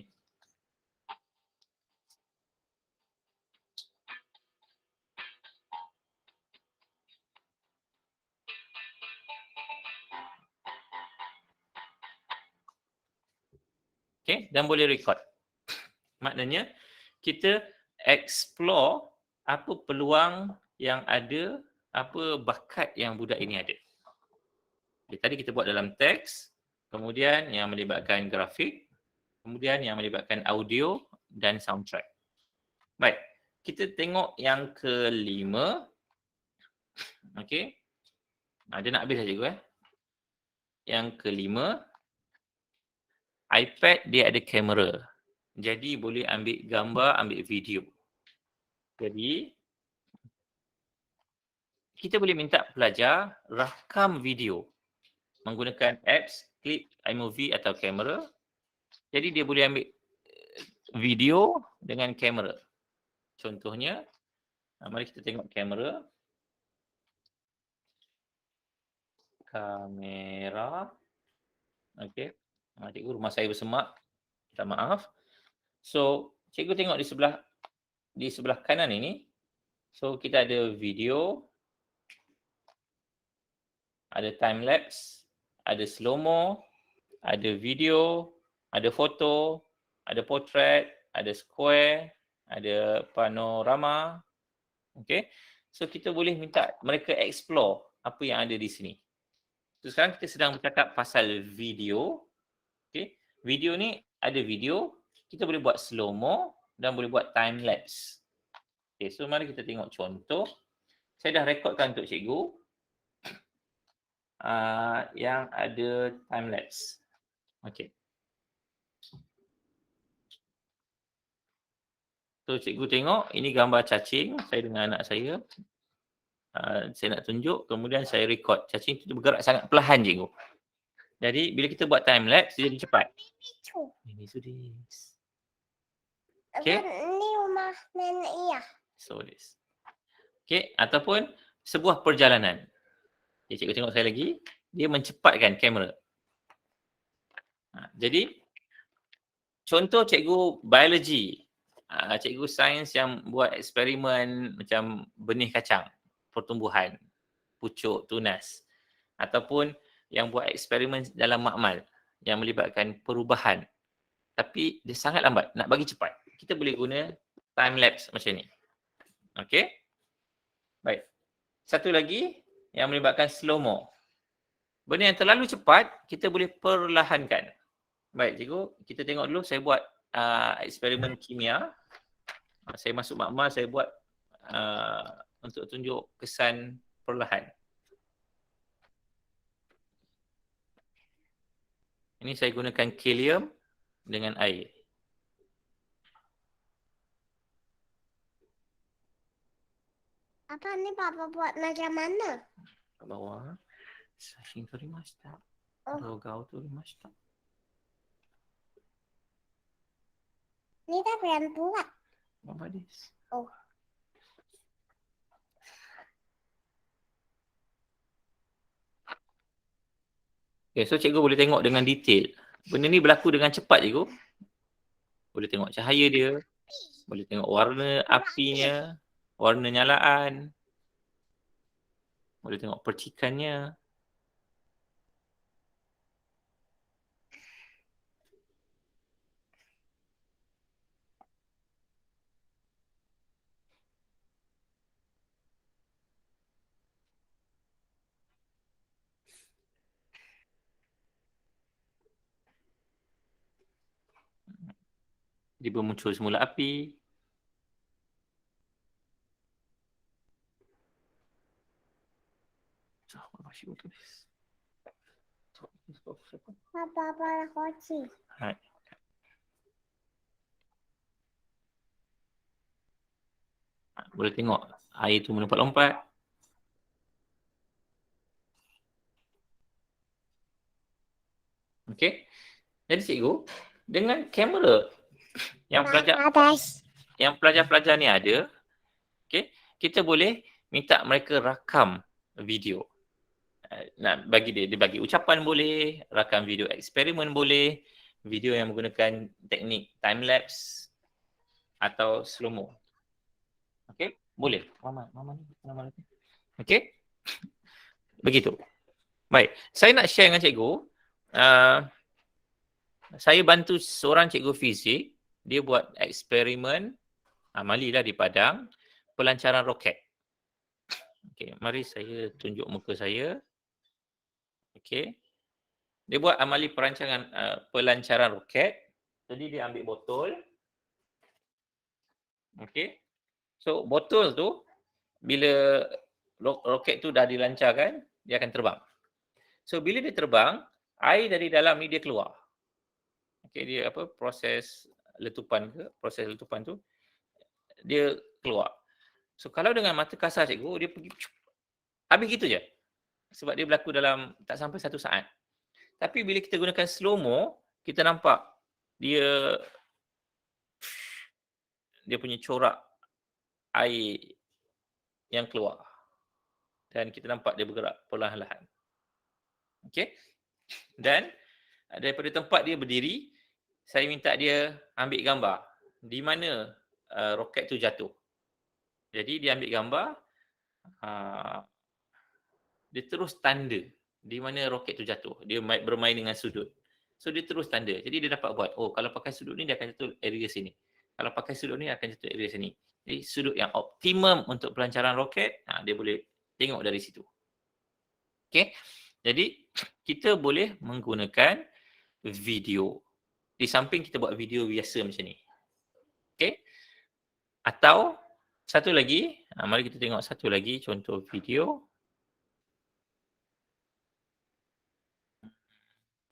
Okay, dan boleh record. Maknanya kita explore apa peluang yang ada, apa bakat yang budak ini ada. Okay, tadi kita buat dalam teks, kemudian yang melibatkan grafik, kemudian yang melibatkan audio dan soundtrack. Baik, kita tengok yang kelima. Okey. Dia nak habis dah cikgu Yang kelima, iPad dia ada kamera. Jadi boleh ambil gambar, ambil video. Jadi kita boleh minta pelajar rakam video menggunakan apps, Clip, iMovie atau kamera. Jadi dia boleh ambil video dengan kamera. Contohnya, mari kita tengok kamera. Kamera. Okey. Cikgu, rumah saya bersemak. Minta maaf. So, cikgu tengok di sebelah kanan ini. So, kita ada video, ada time lapse, ada slow mo, ada video, ada foto, ada portrait, ada square, ada panorama. Okey. So, kita boleh minta mereka explore apa yang ada di sini. So, sekarang kita sedang bercakap pasal video. Okey. Video ni ada video, kita boleh buat slow mo dan boleh buat time lapse. Okey, so mari kita tengok contoh. Saya dah rekodkan untuk cikgu yang ada time lapse. Okey. So cikgu tengok, ini gambar cacing saya dengan anak saya. Saya nak tunjuk, kemudian saya rekod. Cacing itu bergerak sangat perlahan cikgu. Jadi bila kita buat time lapse, dia jadi cepat. Ini sudis. Okay. Ini rumah nenek iya. So this. Okay, ataupun sebuah perjalanan. Okay, cikgu tengok saya lagi. Dia mencepatkan kamera. Jadi, contoh cikgu biologi. Cikgu sains yang buat eksperimen macam benih kacang, pertumbuhan, pucuk, tunas. Ataupun yang buat eksperimen dalam makmal yang melibatkan perubahan. Tapi dia sangat lambat, nak bagi cepat. Kita boleh guna time lapse macam ni. Okey. Baik. Satu lagi yang melibatkan slow mo. Benda yang terlalu cepat, kita boleh perlahankan. Baik, cikgu, kita tengok dulu saya buat eksperimen kimia. Saya masuk makmal, saya buat untuk tunjuk kesan perlahan. Ini saya gunakan kalium dengan air. Apa ni Papa buat macam mana? Ke bawah. Sashin torimashita. Dogao torimashita. Ni tapi yang buat. Apa this? Oh. Okay, so cikgu boleh tengok dengan detail. Benda ni berlaku dengan cepat cikgu. Boleh tengok cahaya dia, boleh tengok warna apinya, warna nyalaan, boleh tengok percikannya. Dia bermuncul semula api. Papa nak koci. Hai. Boleh tengok air tu melompat-lompat. Okey. Jadi cikgu, dengan kamera yang pelajar-pelajar ni ada, okey, kita boleh minta mereka rakam video. Nak bagi dia bagi ucapan boleh, rakam video eksperimen boleh, video yang menggunakan teknik time lapse atau slow mo. Okey, boleh. Mama ni. Okey. Begitu. Baik, saya nak share dengan cikgu. Saya bantu seorang cikgu fizik, dia buat eksperimen amalilah di padang pelancaran roket. Okey, mari saya tunjuk muka saya. Okey. Dia buat amali pelancaran roket. Jadi dia ambil botol. Okey. So botol tu bila roket tu dah dilancarkan, dia akan terbang. So bila dia terbang, air dari dalam ni dia keluar. Okey, dia proses letupan tu dia keluar. So kalau dengan mata kasar cikgu, dia pergi habis gitu je. Sebab dia berlaku dalam tak sampai 1 saat. Tapi bila kita gunakan slow mo, kita nampak dia punya corak air yang keluar. Dan kita nampak dia bergerak perlahan-lahan. Okey? Dan daripada tempat dia berdiri, saya minta dia ambil gambar di mana roket tu jatuh. Jadi dia ambil gambar, dia terus tanda di mana roket tu jatuh. Dia bermain dengan sudut. So dia terus tanda. Jadi dia dapat buat, oh kalau pakai sudut ni dia akan jatuh area sini. Kalau pakai sudut ni akan jatuh area sini. Jadi sudut yang optimum untuk pelancaran roket, dia boleh tengok dari situ. Okey. Jadi kita boleh menggunakan video. Di samping kita buat video biasa macam ni. Okey. Atau satu lagi, mari kita tengok satu lagi contoh video.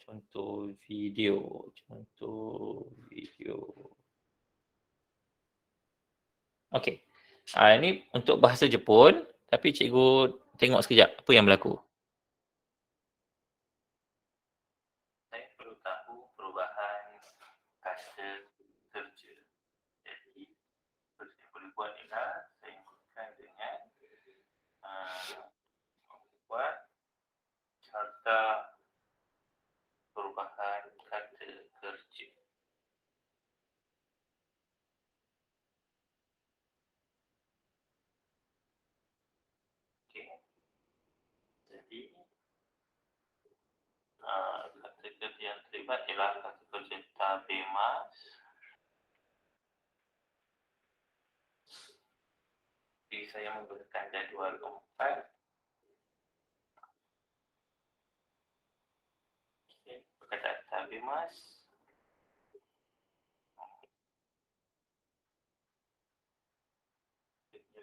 Contoh video. Okey. Ini untuk bahasa Jepun, tapi cikgu tengok sekejap apa yang berlaku. Saya perlu tahu perubahan kata kerja. Jadi, saya boleh buat ialah saya mulakan dengan membuat carta perubahan kata kerja. Okey. Jadi kata kerja yang terlibat ialah kata kerja tabemas. Jadi saya menggunakan jadual 4. Okey, perkataan tabemas.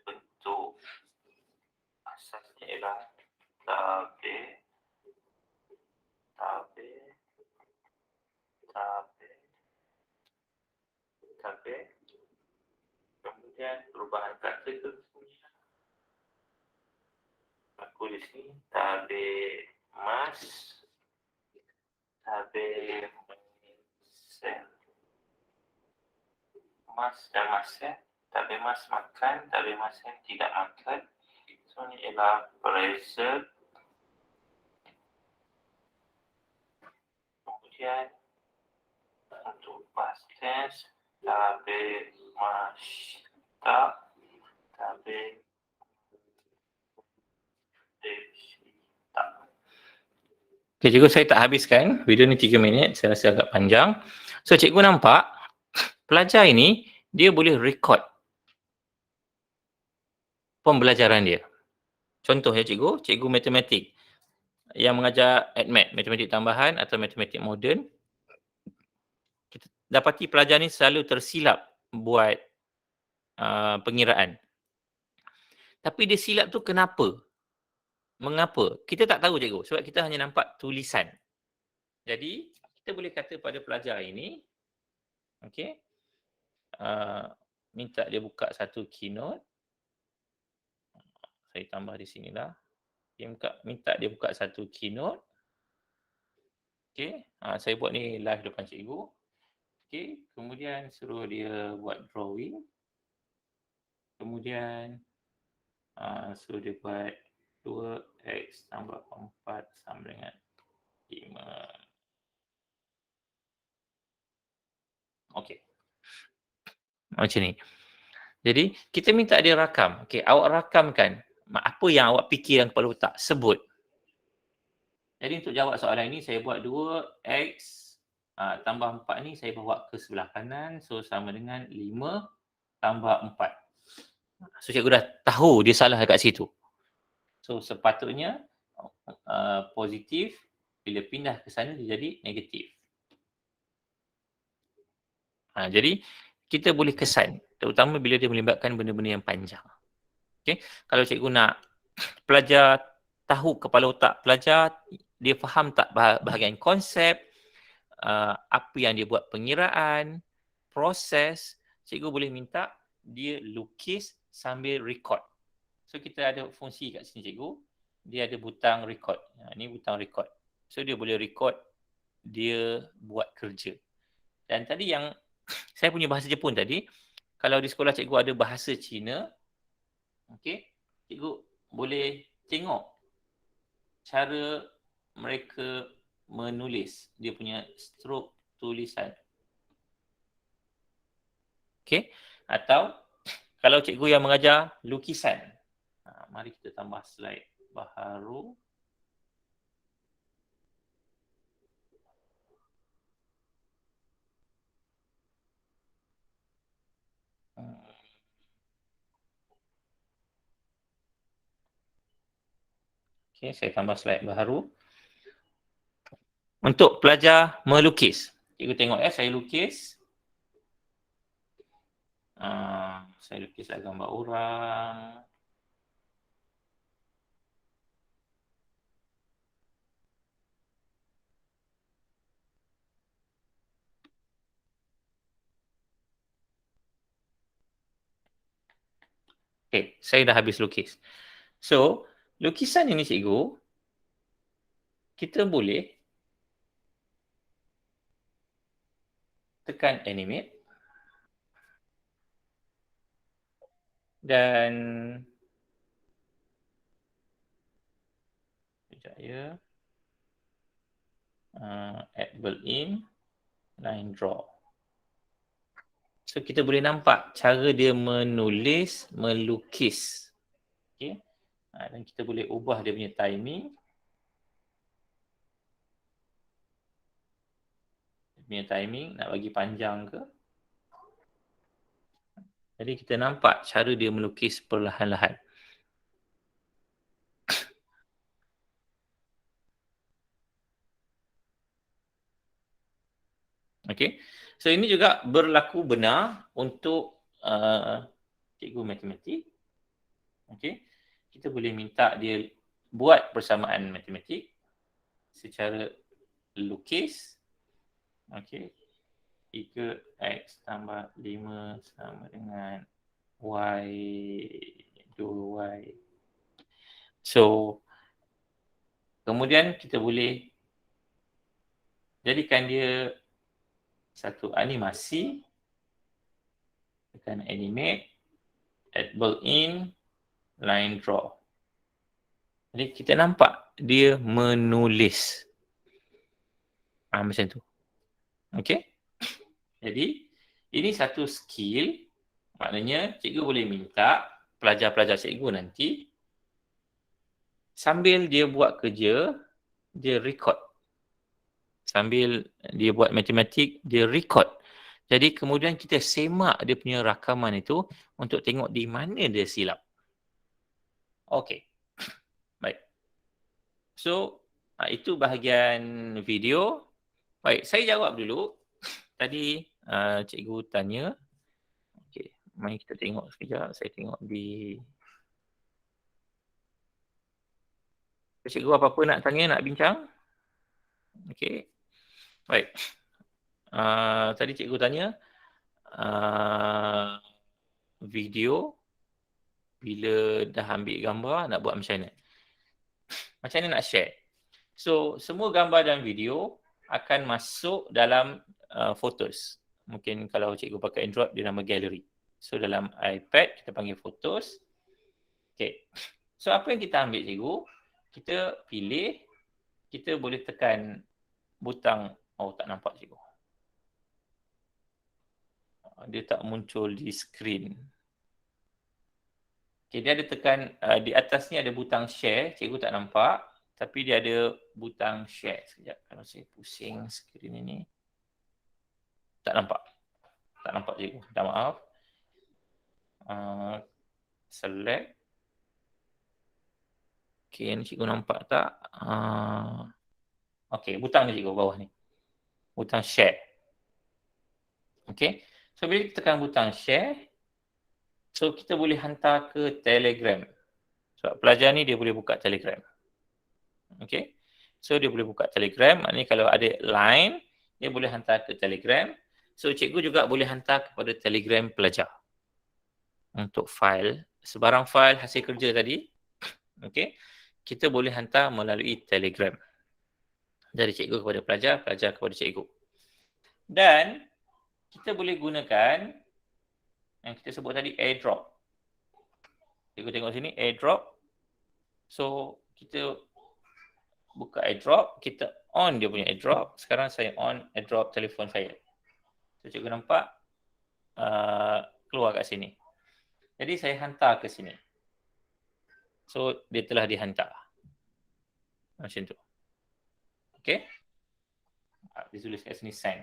Bentuk asasnya ialah tabe, kemudian perubahan kata itu aku di sini tabe mas, mas dan masnya. Tabe mas makan, tabe masnya tidak makan. So ini ialah present Kemudian untuk past tense, tabel masyta, tabel desita. Okay, cikgu saya tak habiskan. Video ni 3 minit, saya rasa agak panjang. So cikgu nampak, pelajar ini, dia boleh record pembelajaran dia. Contoh ya cikgu, cikgu matematik yang mengajar ADMAT, matematik tambahan atau matematik moden. Kita dapati pelajar ni selalu tersilap buat pengiraan. Tapi dia silap tu kenapa? Mengapa? Kita tak tahu cikgu, sebab kita hanya nampak tulisan. Jadi, kita boleh kata pada pelajar ini, okey, minta dia buka satu keynote. Saya tambah di sinilah. Minta dia buka satu keynote. Okey, saya buat ni live depan cikgu. Okey, kemudian suruh dia buat drawing. Kemudian suruh dia buat 2x tambah 4 sama dengan 5. Okey. Macam ni. Jadi, kita minta dia rakam. Okey, awak rakamkan apa yang awak fikir dalam kepala otak. Sebut. Jadi, untuk jawab soalan ini, saya buat 2x tambah 4 ni, saya bawa ke sebelah kanan. So, sama dengan 5 tambah 4. So, cikgu dah tahu dia salah dekat situ. So, sepatutnya positif. Bila pindah ke sana, dia jadi negatif. Jadi, kita boleh kesan. Terutama bila dia melibatkan benda-benda yang panjang. Okay? Kalau cikgu nak pelajar tahu kepala otak pelajar, dia faham tak bahagian konsep, apa yang dia buat pengiraan, proses, cikgu boleh minta dia lukis sambil record. So, kita ada fungsi kat sini cikgu. Dia ada butang record. Ni butang record. So, dia boleh record dia buat kerja. Dan tadi yang saya punya bahasa Jepun tadi, kalau di sekolah cikgu ada bahasa Cina, okey, cikgu boleh tengok cara mereka menulis dia punya strok tulisan. Okey, atau kalau cikgu yang mengajar lukisan, mari kita tambah slide baharu. Okey, saya tambah slide baharu. Untuk pelajar melukis. Cikgu tengok saya lukis. Saya lukislah gambar orang. Okey, saya dah habis lukis. So, lukisan ini cikgu, kita boleh tekan animate dan sekejap ya. Add built-in line draw. So, kita boleh nampak cara dia menulis, melukis. Okey. Dan kita boleh ubah dia punya timing. Dia punya timing nak bagi panjang ke. Jadi kita nampak cara dia melukis perlahan-lahan. Okey. So ini juga berlaku benar untuk cikgu matematik. Okey. Kita boleh minta dia buat persamaan matematik secara lukis. Okey. 3x tambah 5 sama dengan y 2y. So kemudian kita boleh jadikan dia satu animasi, tekan animate, add built-in, line draw. Jadi kita nampak dia menulis. Macam tu. Okey. Jadi ini satu skill, maknanya cikgu boleh minta pelajar-pelajar cikgu nanti sambil dia buat kerja, dia record. Sambil dia buat matematik, dia record. Jadi kemudian kita semak dia punya rakaman itu untuk tengok di mana dia silap. Okey. Baik. So, itu bahagian video. Baik, saya jawab dulu. Tadi cikgu tanya. Okey, mari kita tengok sekejap. Saya tengok di... Cikgu apa-apa nak tanya, nak bincang? Okey. Baik. Tadi cikgu tanya video bila dah ambil gambar nak buat macam mana? Macam mana nak share? So, semua gambar dan video akan masuk dalam photos. Mungkin kalau cikgu pakai Android, dia nama gallery. So, dalam iPad, kita panggil photos. Okay. So, apa yang kita ambil cikgu? Kita pilih, kita boleh tekan butang, oh tak nampak cikgu. Dia tak muncul di skrin. Okay, dia ada tekan, di atas ni ada butang share, cikgu tak nampak. Tapi dia ada butang share. Sekejap, kalau saya pusing skrin ini. Tak nampak. Tak nampak cikgu, minta maaf. Select. Okay, ni cikgu nampak tak? Okay, butang ni cikgu bawah ni. Butang share. Okay. So, bila kita tekan butang share, so kita boleh hantar ke Telegram. Sebab pelajar ni dia boleh buka Telegram. Okay. So, dia boleh buka Telegram. Maknanya kalau ada line, dia boleh hantar ke Telegram. So, cikgu juga boleh hantar kepada Telegram pelajar. Untuk file, sebarang file hasil kerja tadi, okay, kita boleh hantar melalui Telegram. Dari cikgu kepada pelajar, pelajar kepada cikgu. Dan kita boleh gunakan yang kita sebut tadi airdrop. Cikgu tengok sini airdrop. So kita buka airdrop, kita on dia punya airdrop. Sekarang saya on airdrop telefon saya. So cikgu nampak keluar kat sini. Jadi saya hantar ke sini. So dia telah dihantar. Macam tu. Okey. Dia tulis kat sini send.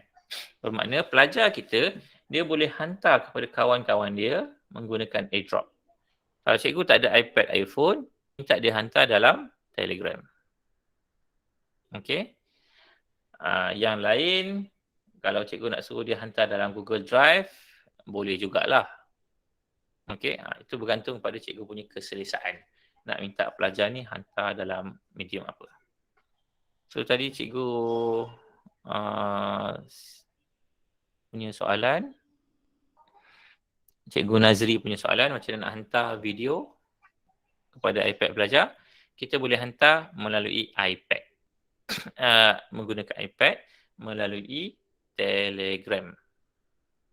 Bermakna pelajar kita, dia boleh hantar kepada kawan-kawan dia menggunakan airdrop. Kalau cikgu tak ada iPad, iPhone, minta dia hantar dalam Telegram. Okey. Yang lain, kalau cikgu nak suruh dia hantar dalam Google Drive, boleh jugalah. Okey. Itu bergantung pada cikgu punya keselesaan. Nak minta pelajar ni hantar dalam medium apa. So tadi cikgu punya soalan. Cikgu Nazri punya soalan macam mana nak hantar video kepada iPad pelajar. Kita boleh hantar melalui iPad. Menggunakan iPad melalui Telegram.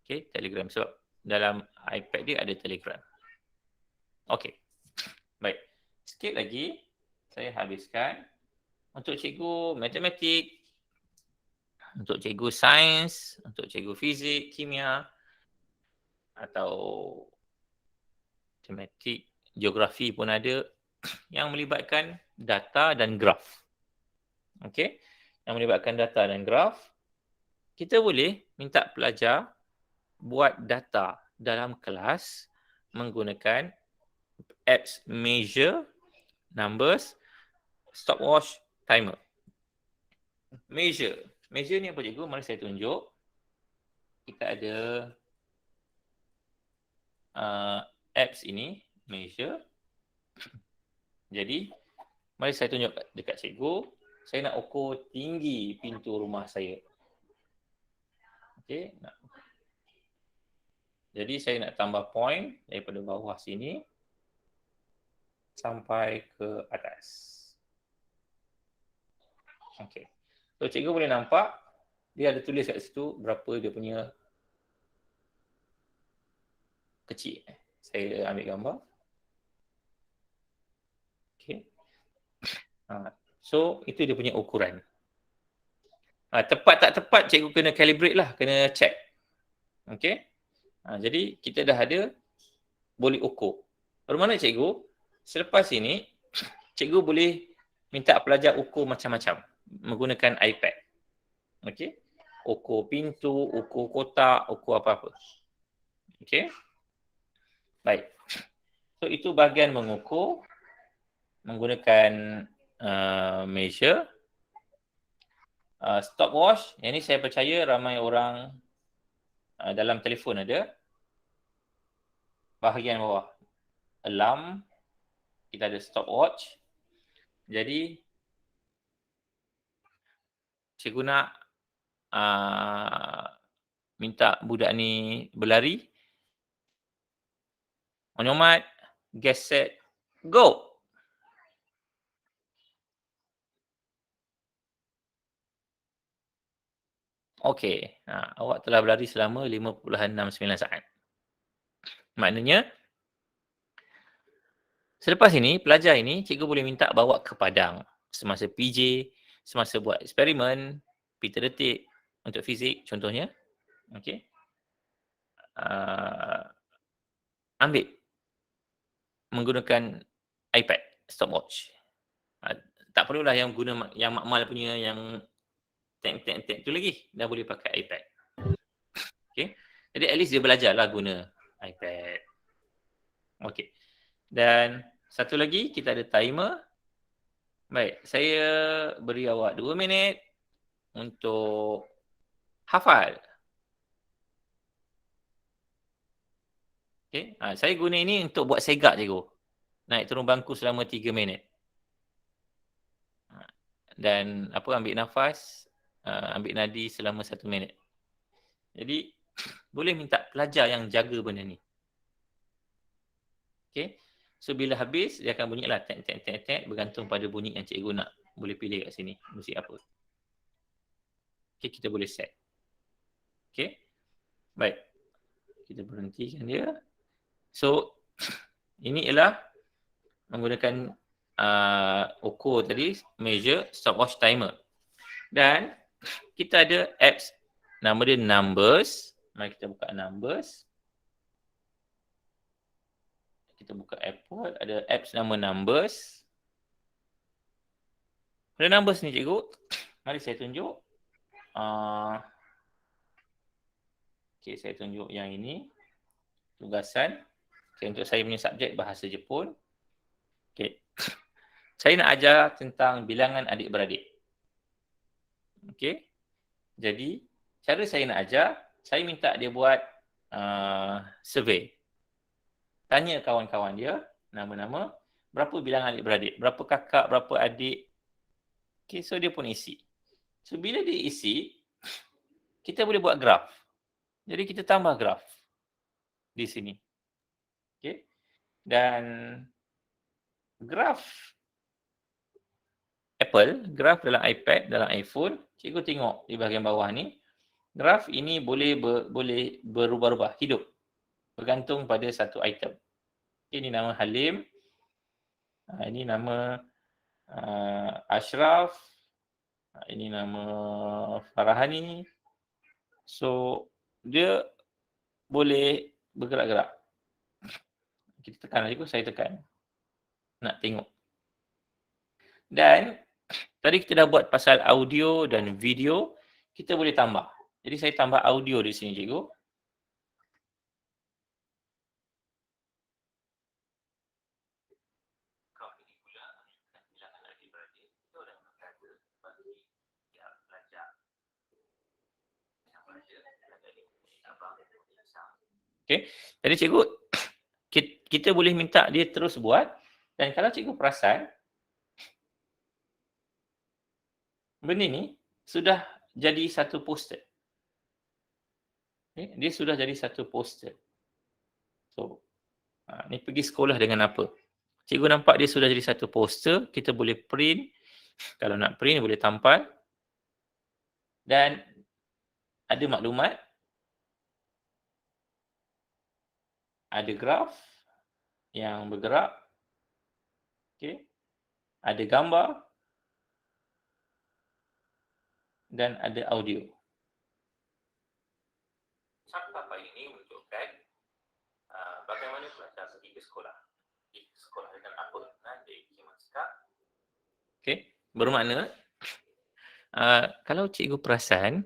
Okay, Telegram. Sebab dalam iPad dia ada Telegram. Okay. Baik. Sikit lagi saya habiskan. Untuk cikgu matematik, untuk cikgu sains, untuk cikgu fizik, kimia, atau matematik, geografi pun ada yang melibatkan data dan graf. Okey, yang melibatkan data dan graf, kita boleh minta pelajar buat data dalam kelas menggunakan apps measure, numbers, stopwatch, timer. Measure ni apa cikgu? Mari saya tunjuk. Kita ada apps ini, measure. Jadi, mari saya tunjuk dekat cikgu. Saya nak ukur tinggi pintu rumah saya. Okey. Jadi, saya nak tambah point daripada bawah sini sampai ke atas. Okey. So, cikgu boleh nampak dia ada tulis kat situ berapa dia punya kecil. Saya ambil gambar. Okey. So, itu dia punya ukuran. Tepat tak tepat, cikgu kena calibrate lah, kena check. Okay. Jadi kita dah ada boleh ukur. Bermakna cikgu, selepas ini, cikgu boleh minta pelajar ukur macam-macam menggunakan iPad. Okay. Ukur pintu, ukur kotak, ukur apa-apa. Okay. Baik. So itu bahagian mengukur menggunakan measure. Stopwatch, yang ini saya percaya ramai orang dalam telefon ada. Bahagian bawah, alarm, kita ada stopwatch. Jadi cikgu nak minta budak ni berlari. On your mark, get set, go. Okey, awak telah berlari selama 5.69 saat. Maknanya, selepas ini, pelajar ini, cikgu boleh minta bawa ke padang. Semasa PJ, semasa buat eksperimen, pita detik untuk fizik contohnya. Okey. Ambil menggunakan iPad, stopwatch. Tak perlulah yang guna yang makmal punya yang tek tu lagi. Dah boleh pakai iPad. Okay. Jadi at least dia belajarlah guna iPad. Okay. Dan satu lagi kita ada timer. Baik, saya beri awak 2 minit untuk hafal. Okay. Saya guna ini untuk buat segak cikgu. Naik turun bangku selama 3 minit. Dan ambil nafas, ambil nadi selama 1 minit. Jadi boleh minta pelajar yang jaga benda ni. Okay. So bila habis dia akan bunyilah tek tek tek tek bergantung pada bunyi yang cikgu nak. Boleh pilih kat sini musik apa. Okay, kita boleh set. Okay. Baik. Kita berhentikan dia. So ini ialah menggunakan ukur tadi, measure, stopwatch, timer. Dan kita ada apps, nama dia Numbers. Mari kita buka Numbers. Kita buka Apple, ada apps nama Numbers. Pada Numbers ni cikgu, mari saya tunjuk. Okay, saya tunjuk yang ini. Tugasan. Okay, untuk saya punya subjek bahasa Jepun. Okay. Saya nak ajar tentang bilangan adik-beradik. Okay. Jadi, cara saya nak ajar, saya minta dia buat survey. Tanya kawan-kawan dia, nama-nama, berapa bilangan adik-beradik, berapa kakak, berapa adik. Okay, so dia pun isi. So, bila dia isi, kita boleh buat graf. Jadi, kita tambah graf di sini. Okay. Dan graf Apple, graf dalam iPad, dalam iPhone, cikgu tengok di bahagian bawah ni, graf ini boleh berubah-ubah, hidup. Bergantung pada satu item. Ini nama Halim. Ini nama Ashraf. Ini nama Farahani. So, dia boleh bergerak-gerak. Kita tekan lagi, saya tekan. Nak tengok. Dan tadi kita dah buat pasal audio dan video, kita boleh tambah. Jadi saya tambah audio di sini cikgu. Okay. Jadi cikgu, kita boleh minta dia terus buat. Dan kalau cikgu perasan, benda ni sudah jadi satu poster. Okay. Dia sudah jadi satu poster. So, ni pergi sekolah dengan apa? Cikgu nampak dia sudah jadi satu poster. Kita boleh print. Kalau nak print, boleh tampal. Dan ada maklumat. Ada graf yang bergerak. Okay. Ada gambar. dan ada audio. Cakap ini menunjukkan bagaimana pelajar pergi ke sekolah. Pergi ke sekolah dengan apa? Nanti Kiman cakap. Okey, bermakna kalau cikgu perasan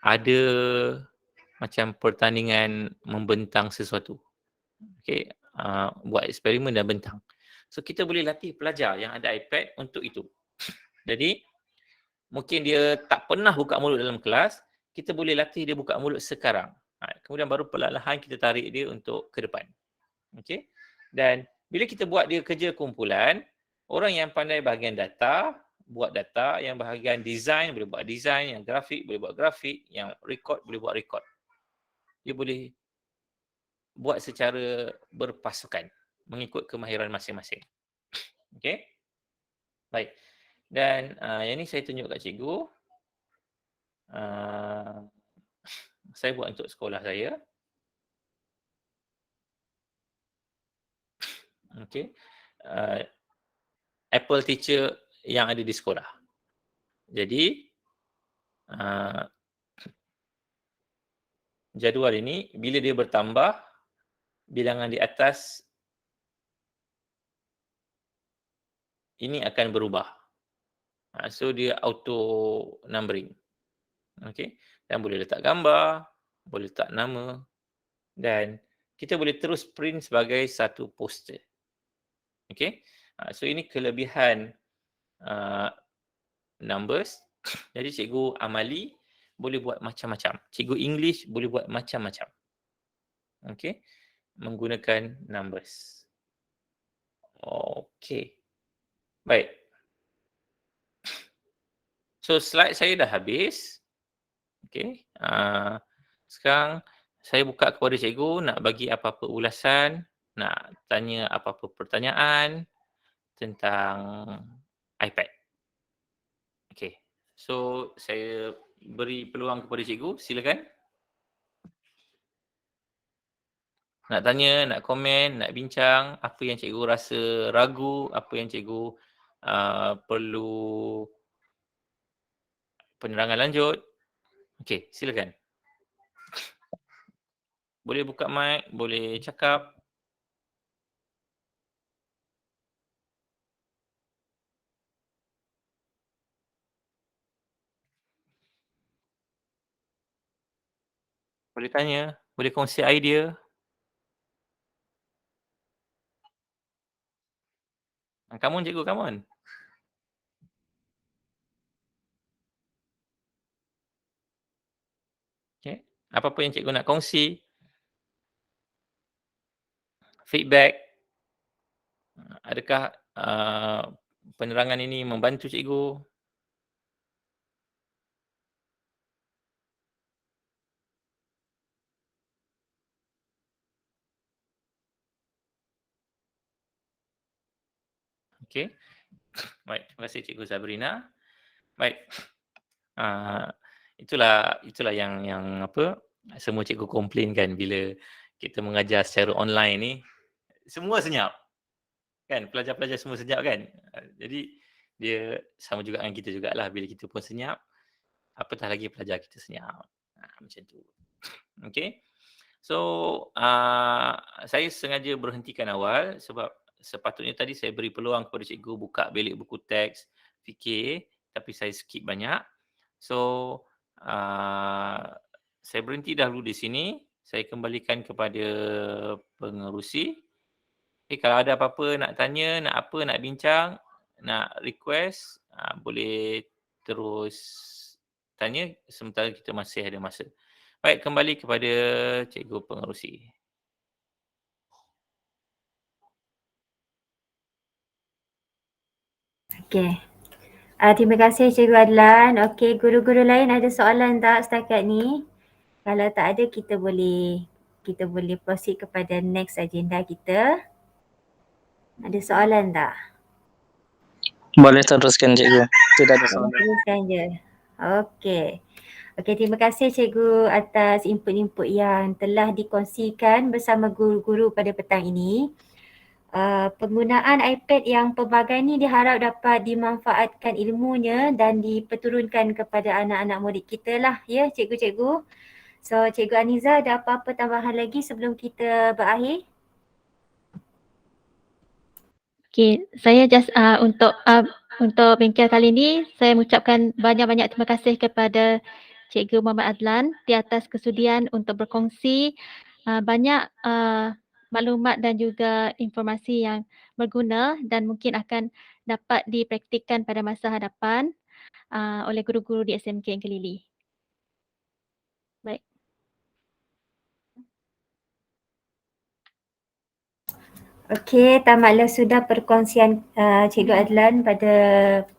ada macam pertandingan membentang sesuatu. Okey, buat eksperimen dan bentang. So kita boleh latih pelajar yang ada iPad untuk itu. Jadi mungkin dia tak pernah buka mulut dalam kelas, kita boleh latih dia buka mulut sekarang. Kemudian baru perlahan-lahan kita tarik dia untuk ke depan. Okey. Dan bila kita buat dia kerja kumpulan, orang yang pandai bahagian data, buat data, yang bahagian design boleh buat design, yang grafik boleh buat grafik, yang record boleh buat record. Dia boleh buat secara berpasukan mengikut kemahiran masing-masing. Okey. Baik. Dan yang ni saya tunjuk kat cikgu. Saya buat untuk sekolah saya. Okey. Apple Teacher yang ada di sekolah. Jadi jadual ini bila dia bertambah, bilangan di atas ini akan berubah. So dia auto numbering. Okey. Dan boleh letak gambar, boleh letak nama, dan kita boleh terus print sebagai satu poster. Okey. So ini kelebihan numbers. Jadi cikgu amali boleh buat macam-macam. Cikgu English boleh buat macam-macam. Okey. Menggunakan numbers. Okey. Baik. So slide saya dah habis. Okey. Sekarang saya buka kepada cikgu nak bagi apa-apa ulasan, nak tanya apa-apa pertanyaan tentang iPad. Okey. So saya beri peluang kepada cikgu, silakan. Nak tanya, nak komen, nak bincang, apa yang cikgu rasa ragu, apa yang cikgu perlu penerangan lanjut. Okey, silakan. Boleh buka mic, boleh cakap. Boleh tanya, boleh kongsi idea. Come on cikgu, come on. Okay. Apa-apa yang cikgu nak kongsi. Feedback. Adakah penerangan ini membantu cikgu? Okey. Baik, terima kasih Cikgu Sabrina. Baik. Itulah yang apa semua cikgu komplain kan bila kita mengajar secara online ni, semua senyap. Kan, pelajar-pelajar semua senyap kan? Jadi dia sama juga dengan kita jugalah, bila kita pun senyap, apatah lagi pelajar kita senyap. Macam tu. Okey. So, saya sengaja berhentikan awal sebab sepatutnya tadi saya beri peluang kepada cikgu buka belik buku teks, fikir, tapi saya skip banyak. So, saya berhenti dahulu di sini. Saya kembalikan kepada pengerusi. Kalau ada apa-apa nak tanya, nak apa, nak bincang, nak request, boleh terus tanya sementara kita masih ada masa. Baik, kembali kepada cikgu pengerusi. Okey. Terima kasih Cikgu Adlan. Okey, guru-guru lain ada soalan tak setakat ni? Kalau tak ada, kita boleh proceed kepada next agenda kita. Ada soalan tak? Boleh teruskan cikgu. Tidak ada soalan. Teruskan je. Okey. Okey, terima kasih Cikgu atas input-input yang telah dikongsikan bersama guru-guru pada petang ini. Penggunaan iPad yang pelbagai ni diharap dapat dimanfaatkan ilmunya dan diperturunkan kepada anak-anak murid kita lah ya cikgu-cikgu. So Cikgu Aniza ada apa-apa tambahan lagi sebelum kita berakhir? Okay, saya just untuk bengkel kali ini saya mengucapkan banyak-banyak terima kasih kepada Cikgu Muhammad Adlan di atas kesudian untuk berkongsi banyak maklumat dan juga informasi yang berguna dan mungkin akan dapat dipraktikkan pada masa hadapan oleh guru-guru di SMK Kelili. Baik. Okey, tamatlah sudah perkongsian Cikgu Adlan pada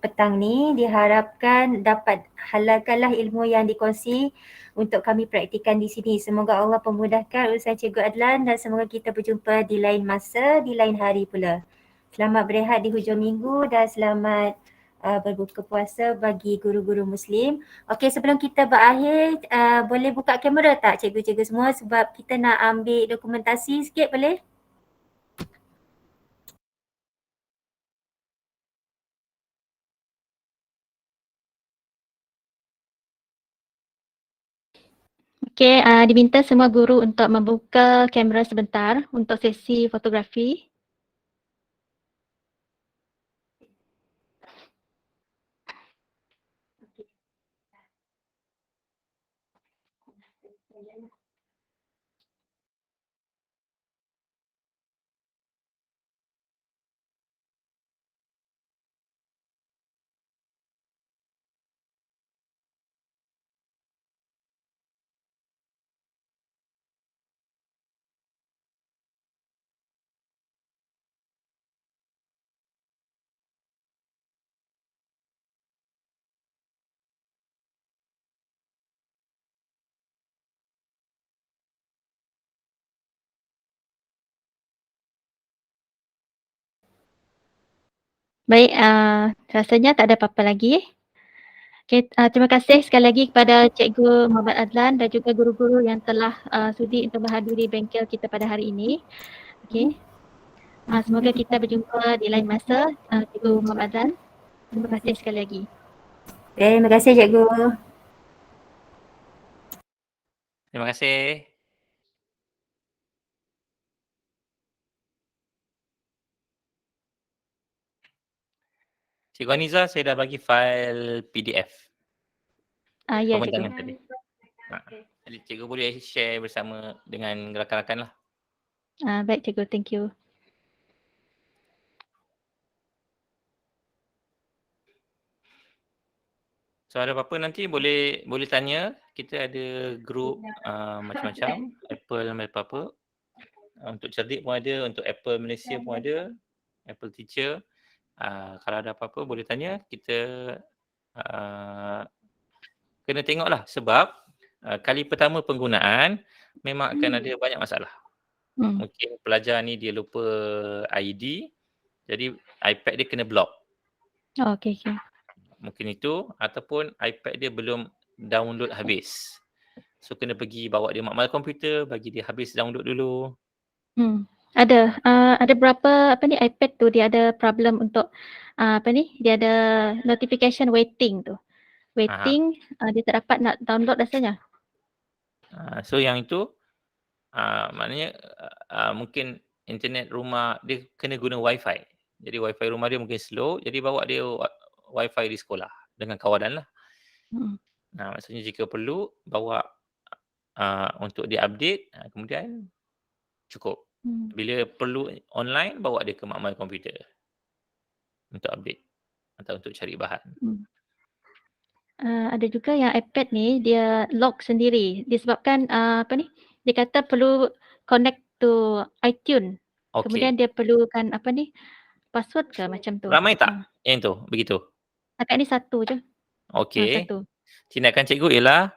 petang ni. Diharapkan dapat halalkanlah ilmu yang dikongsi untuk kami praktikan di sini. Semoga Allah pemudahkan urusan Cikgu Adlan dan semoga kita berjumpa di lain masa, di lain hari pula. Selamat berehat di hujung minggu dan selamat berbuka puasa bagi guru-guru Muslim. Okey, sebelum kita berakhir, boleh buka kamera tak cikgu-cikgu semua sebab kita nak ambil dokumentasi sikit boleh? Okey, diminta semua guru untuk membuka kamera sebentar untuk sesi fotografi. Baik, rasanya tak ada apa-apa lagi. Okay, terima kasih sekali lagi kepada Cikgu Muhammad Adlan dan juga guru-guru yang telah sudi untuk menghadiri bengkel kita pada hari ini. Okay. Semoga kita berjumpa di lain masa, Cikgu Muhammad Adlan. Terima kasih sekali lagi. Terima kasih Cikgu. Terima kasih. Cikgu Aniza, saya dah bagi fail PDF. Ya, Pembentalan Cikgu. tadi. Jadi cikgu boleh share bersama dengan rakan-rakan lah. Baik, Cikgu. Thank you. So ada apa-apa nanti boleh tanya. Kita ada grup macam-macam. Apple apa-apa. Untuk cerdik pun ada, untuk Apple Malaysia pun ada. Apple Teacher. Kalau ada apa-apa boleh tanya. Kita kena tengoklah sebab kali pertama penggunaan memang akan ada banyak masalah. Mungkin pelajar ni dia lupa ID. Jadi iPad dia kena block. Oh, okay. Mungkin itu ataupun iPad dia belum download habis. So kena pergi bawa dia makmal komputer, bagi dia habis download dulu. Ada berapa iPad tu dia ada problem untuk dia ada notification waiting tu. Waiting dia tak dapat nak download rasanya. So yang itu maknanya mungkin internet rumah dia kena guna wifi. Jadi wifi rumah dia mungkin slow, jadi bawa dia wifi di sekolah dengan kawalan lah. Maksudnya jika perlu bawa untuk dia update, kemudian cukup. Bila perlu online, bawa dia ke makmal komputer untuk update atau untuk cari bahan. Ada juga yang iPad ni dia lock sendiri disebabkan dia kata perlu connect to iTunes. Okay. Kemudian dia perlukan password ke macam tu. Ramai tak yang tu begitu? Setakat ni satu je. Okey. Satu. Tindakan cikgu ialah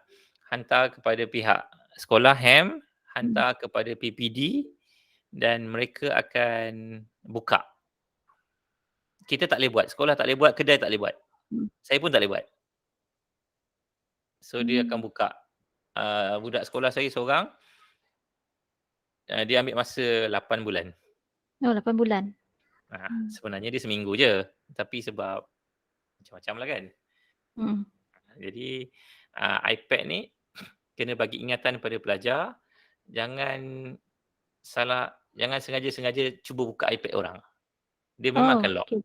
hantar kepada pihak sekolah HAM, hantar kepada PPD dan mereka akan buka. Kita tak boleh buat, sekolah tak boleh buat, kedai tak boleh buat. Saya pun tak boleh buat. So dia akan buka. Budak sekolah saya seorang, dia ambil masa 8 bulan. Oh, 8 bulan. Sebenarnya dia seminggu je. Tapi sebab macam-macam lah kan. Hmm. Jadi iPad ni kena bagi ingatan pada pelajar, jangan sengaja-sengaja cuba buka iPad orang. Dia memang akan Oh, lock. okey.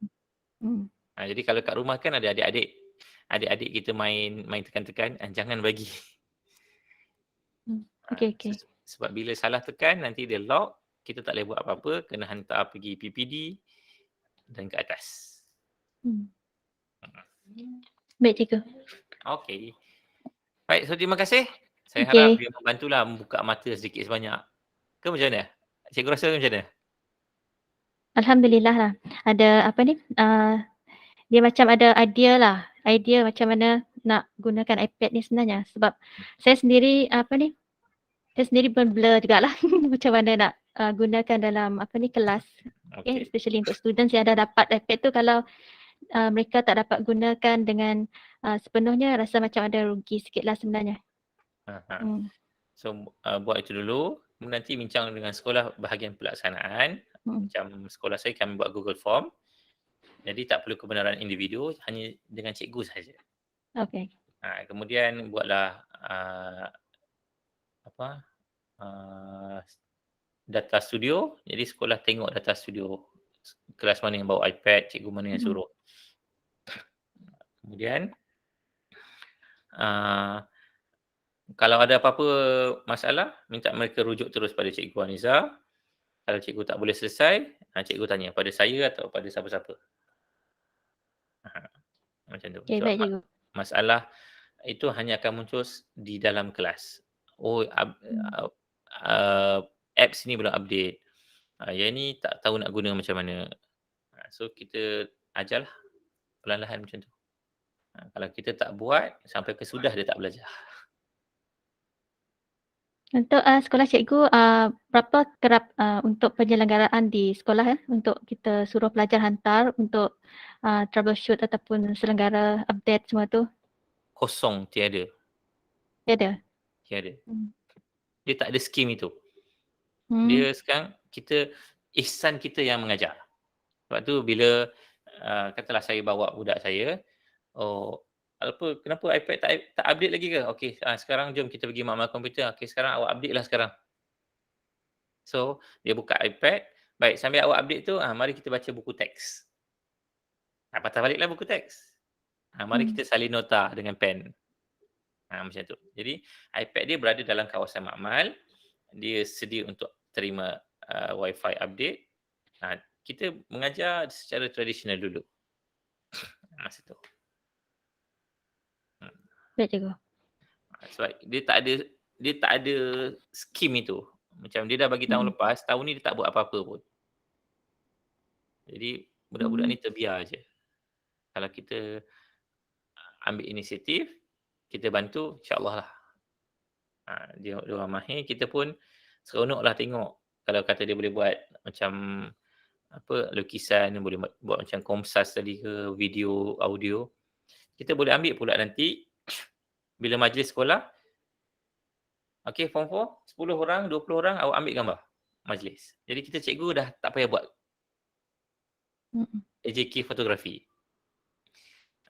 Hmm. Jadi kalau kat rumah kan ada adik-adik kita main tekan-tekan, jangan bagi. Okey, okey. Sebab bila salah tekan nanti dia lock, kita tak boleh buat apa-apa, kena hantar pergi PPD dan ke atas. Baik, cikgu. Okey. Baik, so terima kasih. Saya Okey. harap dia membantulah membuka mata sedikit sebanyak. Ke macam mana? Cikgu rasa macam mana? Alhamdulillah lah. Ada apa ni? Dia macam ada idea macam mana nak gunakan iPad ni sebenarnya. Sebab saya sendiri saya sendiri pun blur jugalah macam mana nak gunakan dalam kelas. Okay, especially untuk students yang dah dapat iPad tu, kalau mereka tak dapat gunakan dengan sepenuhnya, rasa macam ada rugi sikit lah sebenarnya. So buat itu dulu. Nanti bincang dengan sekolah bahagian pelaksanaan. Macam sekolah saya, kami buat Google Form. Jadi tak perlu kebenaran individu, hanya dengan cikgu saja. Okay. Kemudian buatlah data studio. Jadi sekolah tengok data studio, kelas mana yang bawa iPad, cikgu mana yang suruh. Kemudian kalau ada apa-apa masalah, minta mereka rujuk terus pada Cikgu Aniza. Kalau cikgu tak boleh selesai, cikgu tanya pada saya atau pada siapa-siapa. Macam tu. Okay, baik, cikgu. Masalah itu hanya akan muncul di dalam kelas. Apps ni belum update. Yang ni tak tahu nak guna macam mana. So kita ajarlah perlahan-lahan macam tu. Kalau kita tak buat, sampai kesudah dia tak belajar. Untuk sekolah cikgu, berapa kerap untuk penyelenggaraan di sekolah untuk kita suruh pelajar hantar untuk troubleshoot ataupun selenggara update semua tu? Kosong, tiada. Tiada? Tiada. Dia tak ada skim itu. Dia sekarang ihsan kita yang mengajar. Sebab tu bila katalah saya bawa budak saya, kenapa iPad tak update lagi ke? Okey, sekarang jom kita pergi makmal komputer. Okey, sekarang awak update lah sekarang. So, dia buka iPad. Baik, sambil awak update tu, mari kita baca buku teks. Patah baliklah buku teks. Mari kita salin nota dengan pen. Macam tu. Jadi, iPad dia berada dalam kawasan makmal. Dia sedia untuk terima Wi-Fi update. Kita mengajar secara tradisional dulu. Masa tu. Baik, cikgu. Sebab dia tak ada skim itu. Macam dia dah bagi tahun lepas, tahun ni dia tak buat apa-apa pun. Jadi budak-budak ni terbiar je. Kalau kita ambil inisiatif, kita bantu, insya-Allah lah. Dia orang mahir, kita pun seronoklah tengok. Kalau kata dia boleh buat macam lukisan, boleh buat macam komsas tadi ke, video, audio. Kita boleh ambil pula nanti bila majlis sekolah. Okey, form 4, 10 orang, 20 orang, awak ambil gambar majlis. Jadi kita cikgu dah tak payah buat AJK fotografi.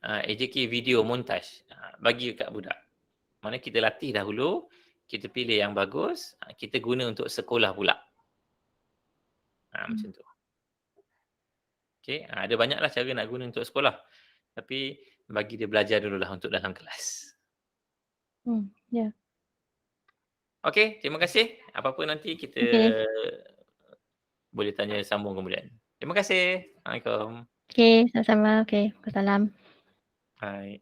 AJK video montaj. Bagi kat budak. Mana kita latih dahulu, kita pilih yang bagus, kita guna untuk sekolah pula. Macam tu. Okey, ada banyaklah cara nak guna untuk sekolah. Tapi bagi dia belajar dululah untuk dalam kelas. Ya. Okey, terima kasih. Apa-apa nanti kita boleh tanya sambung kemudian. Terima kasih. Assalamualaikum. Okey, sama-sama. Okey, wassalam. Bye.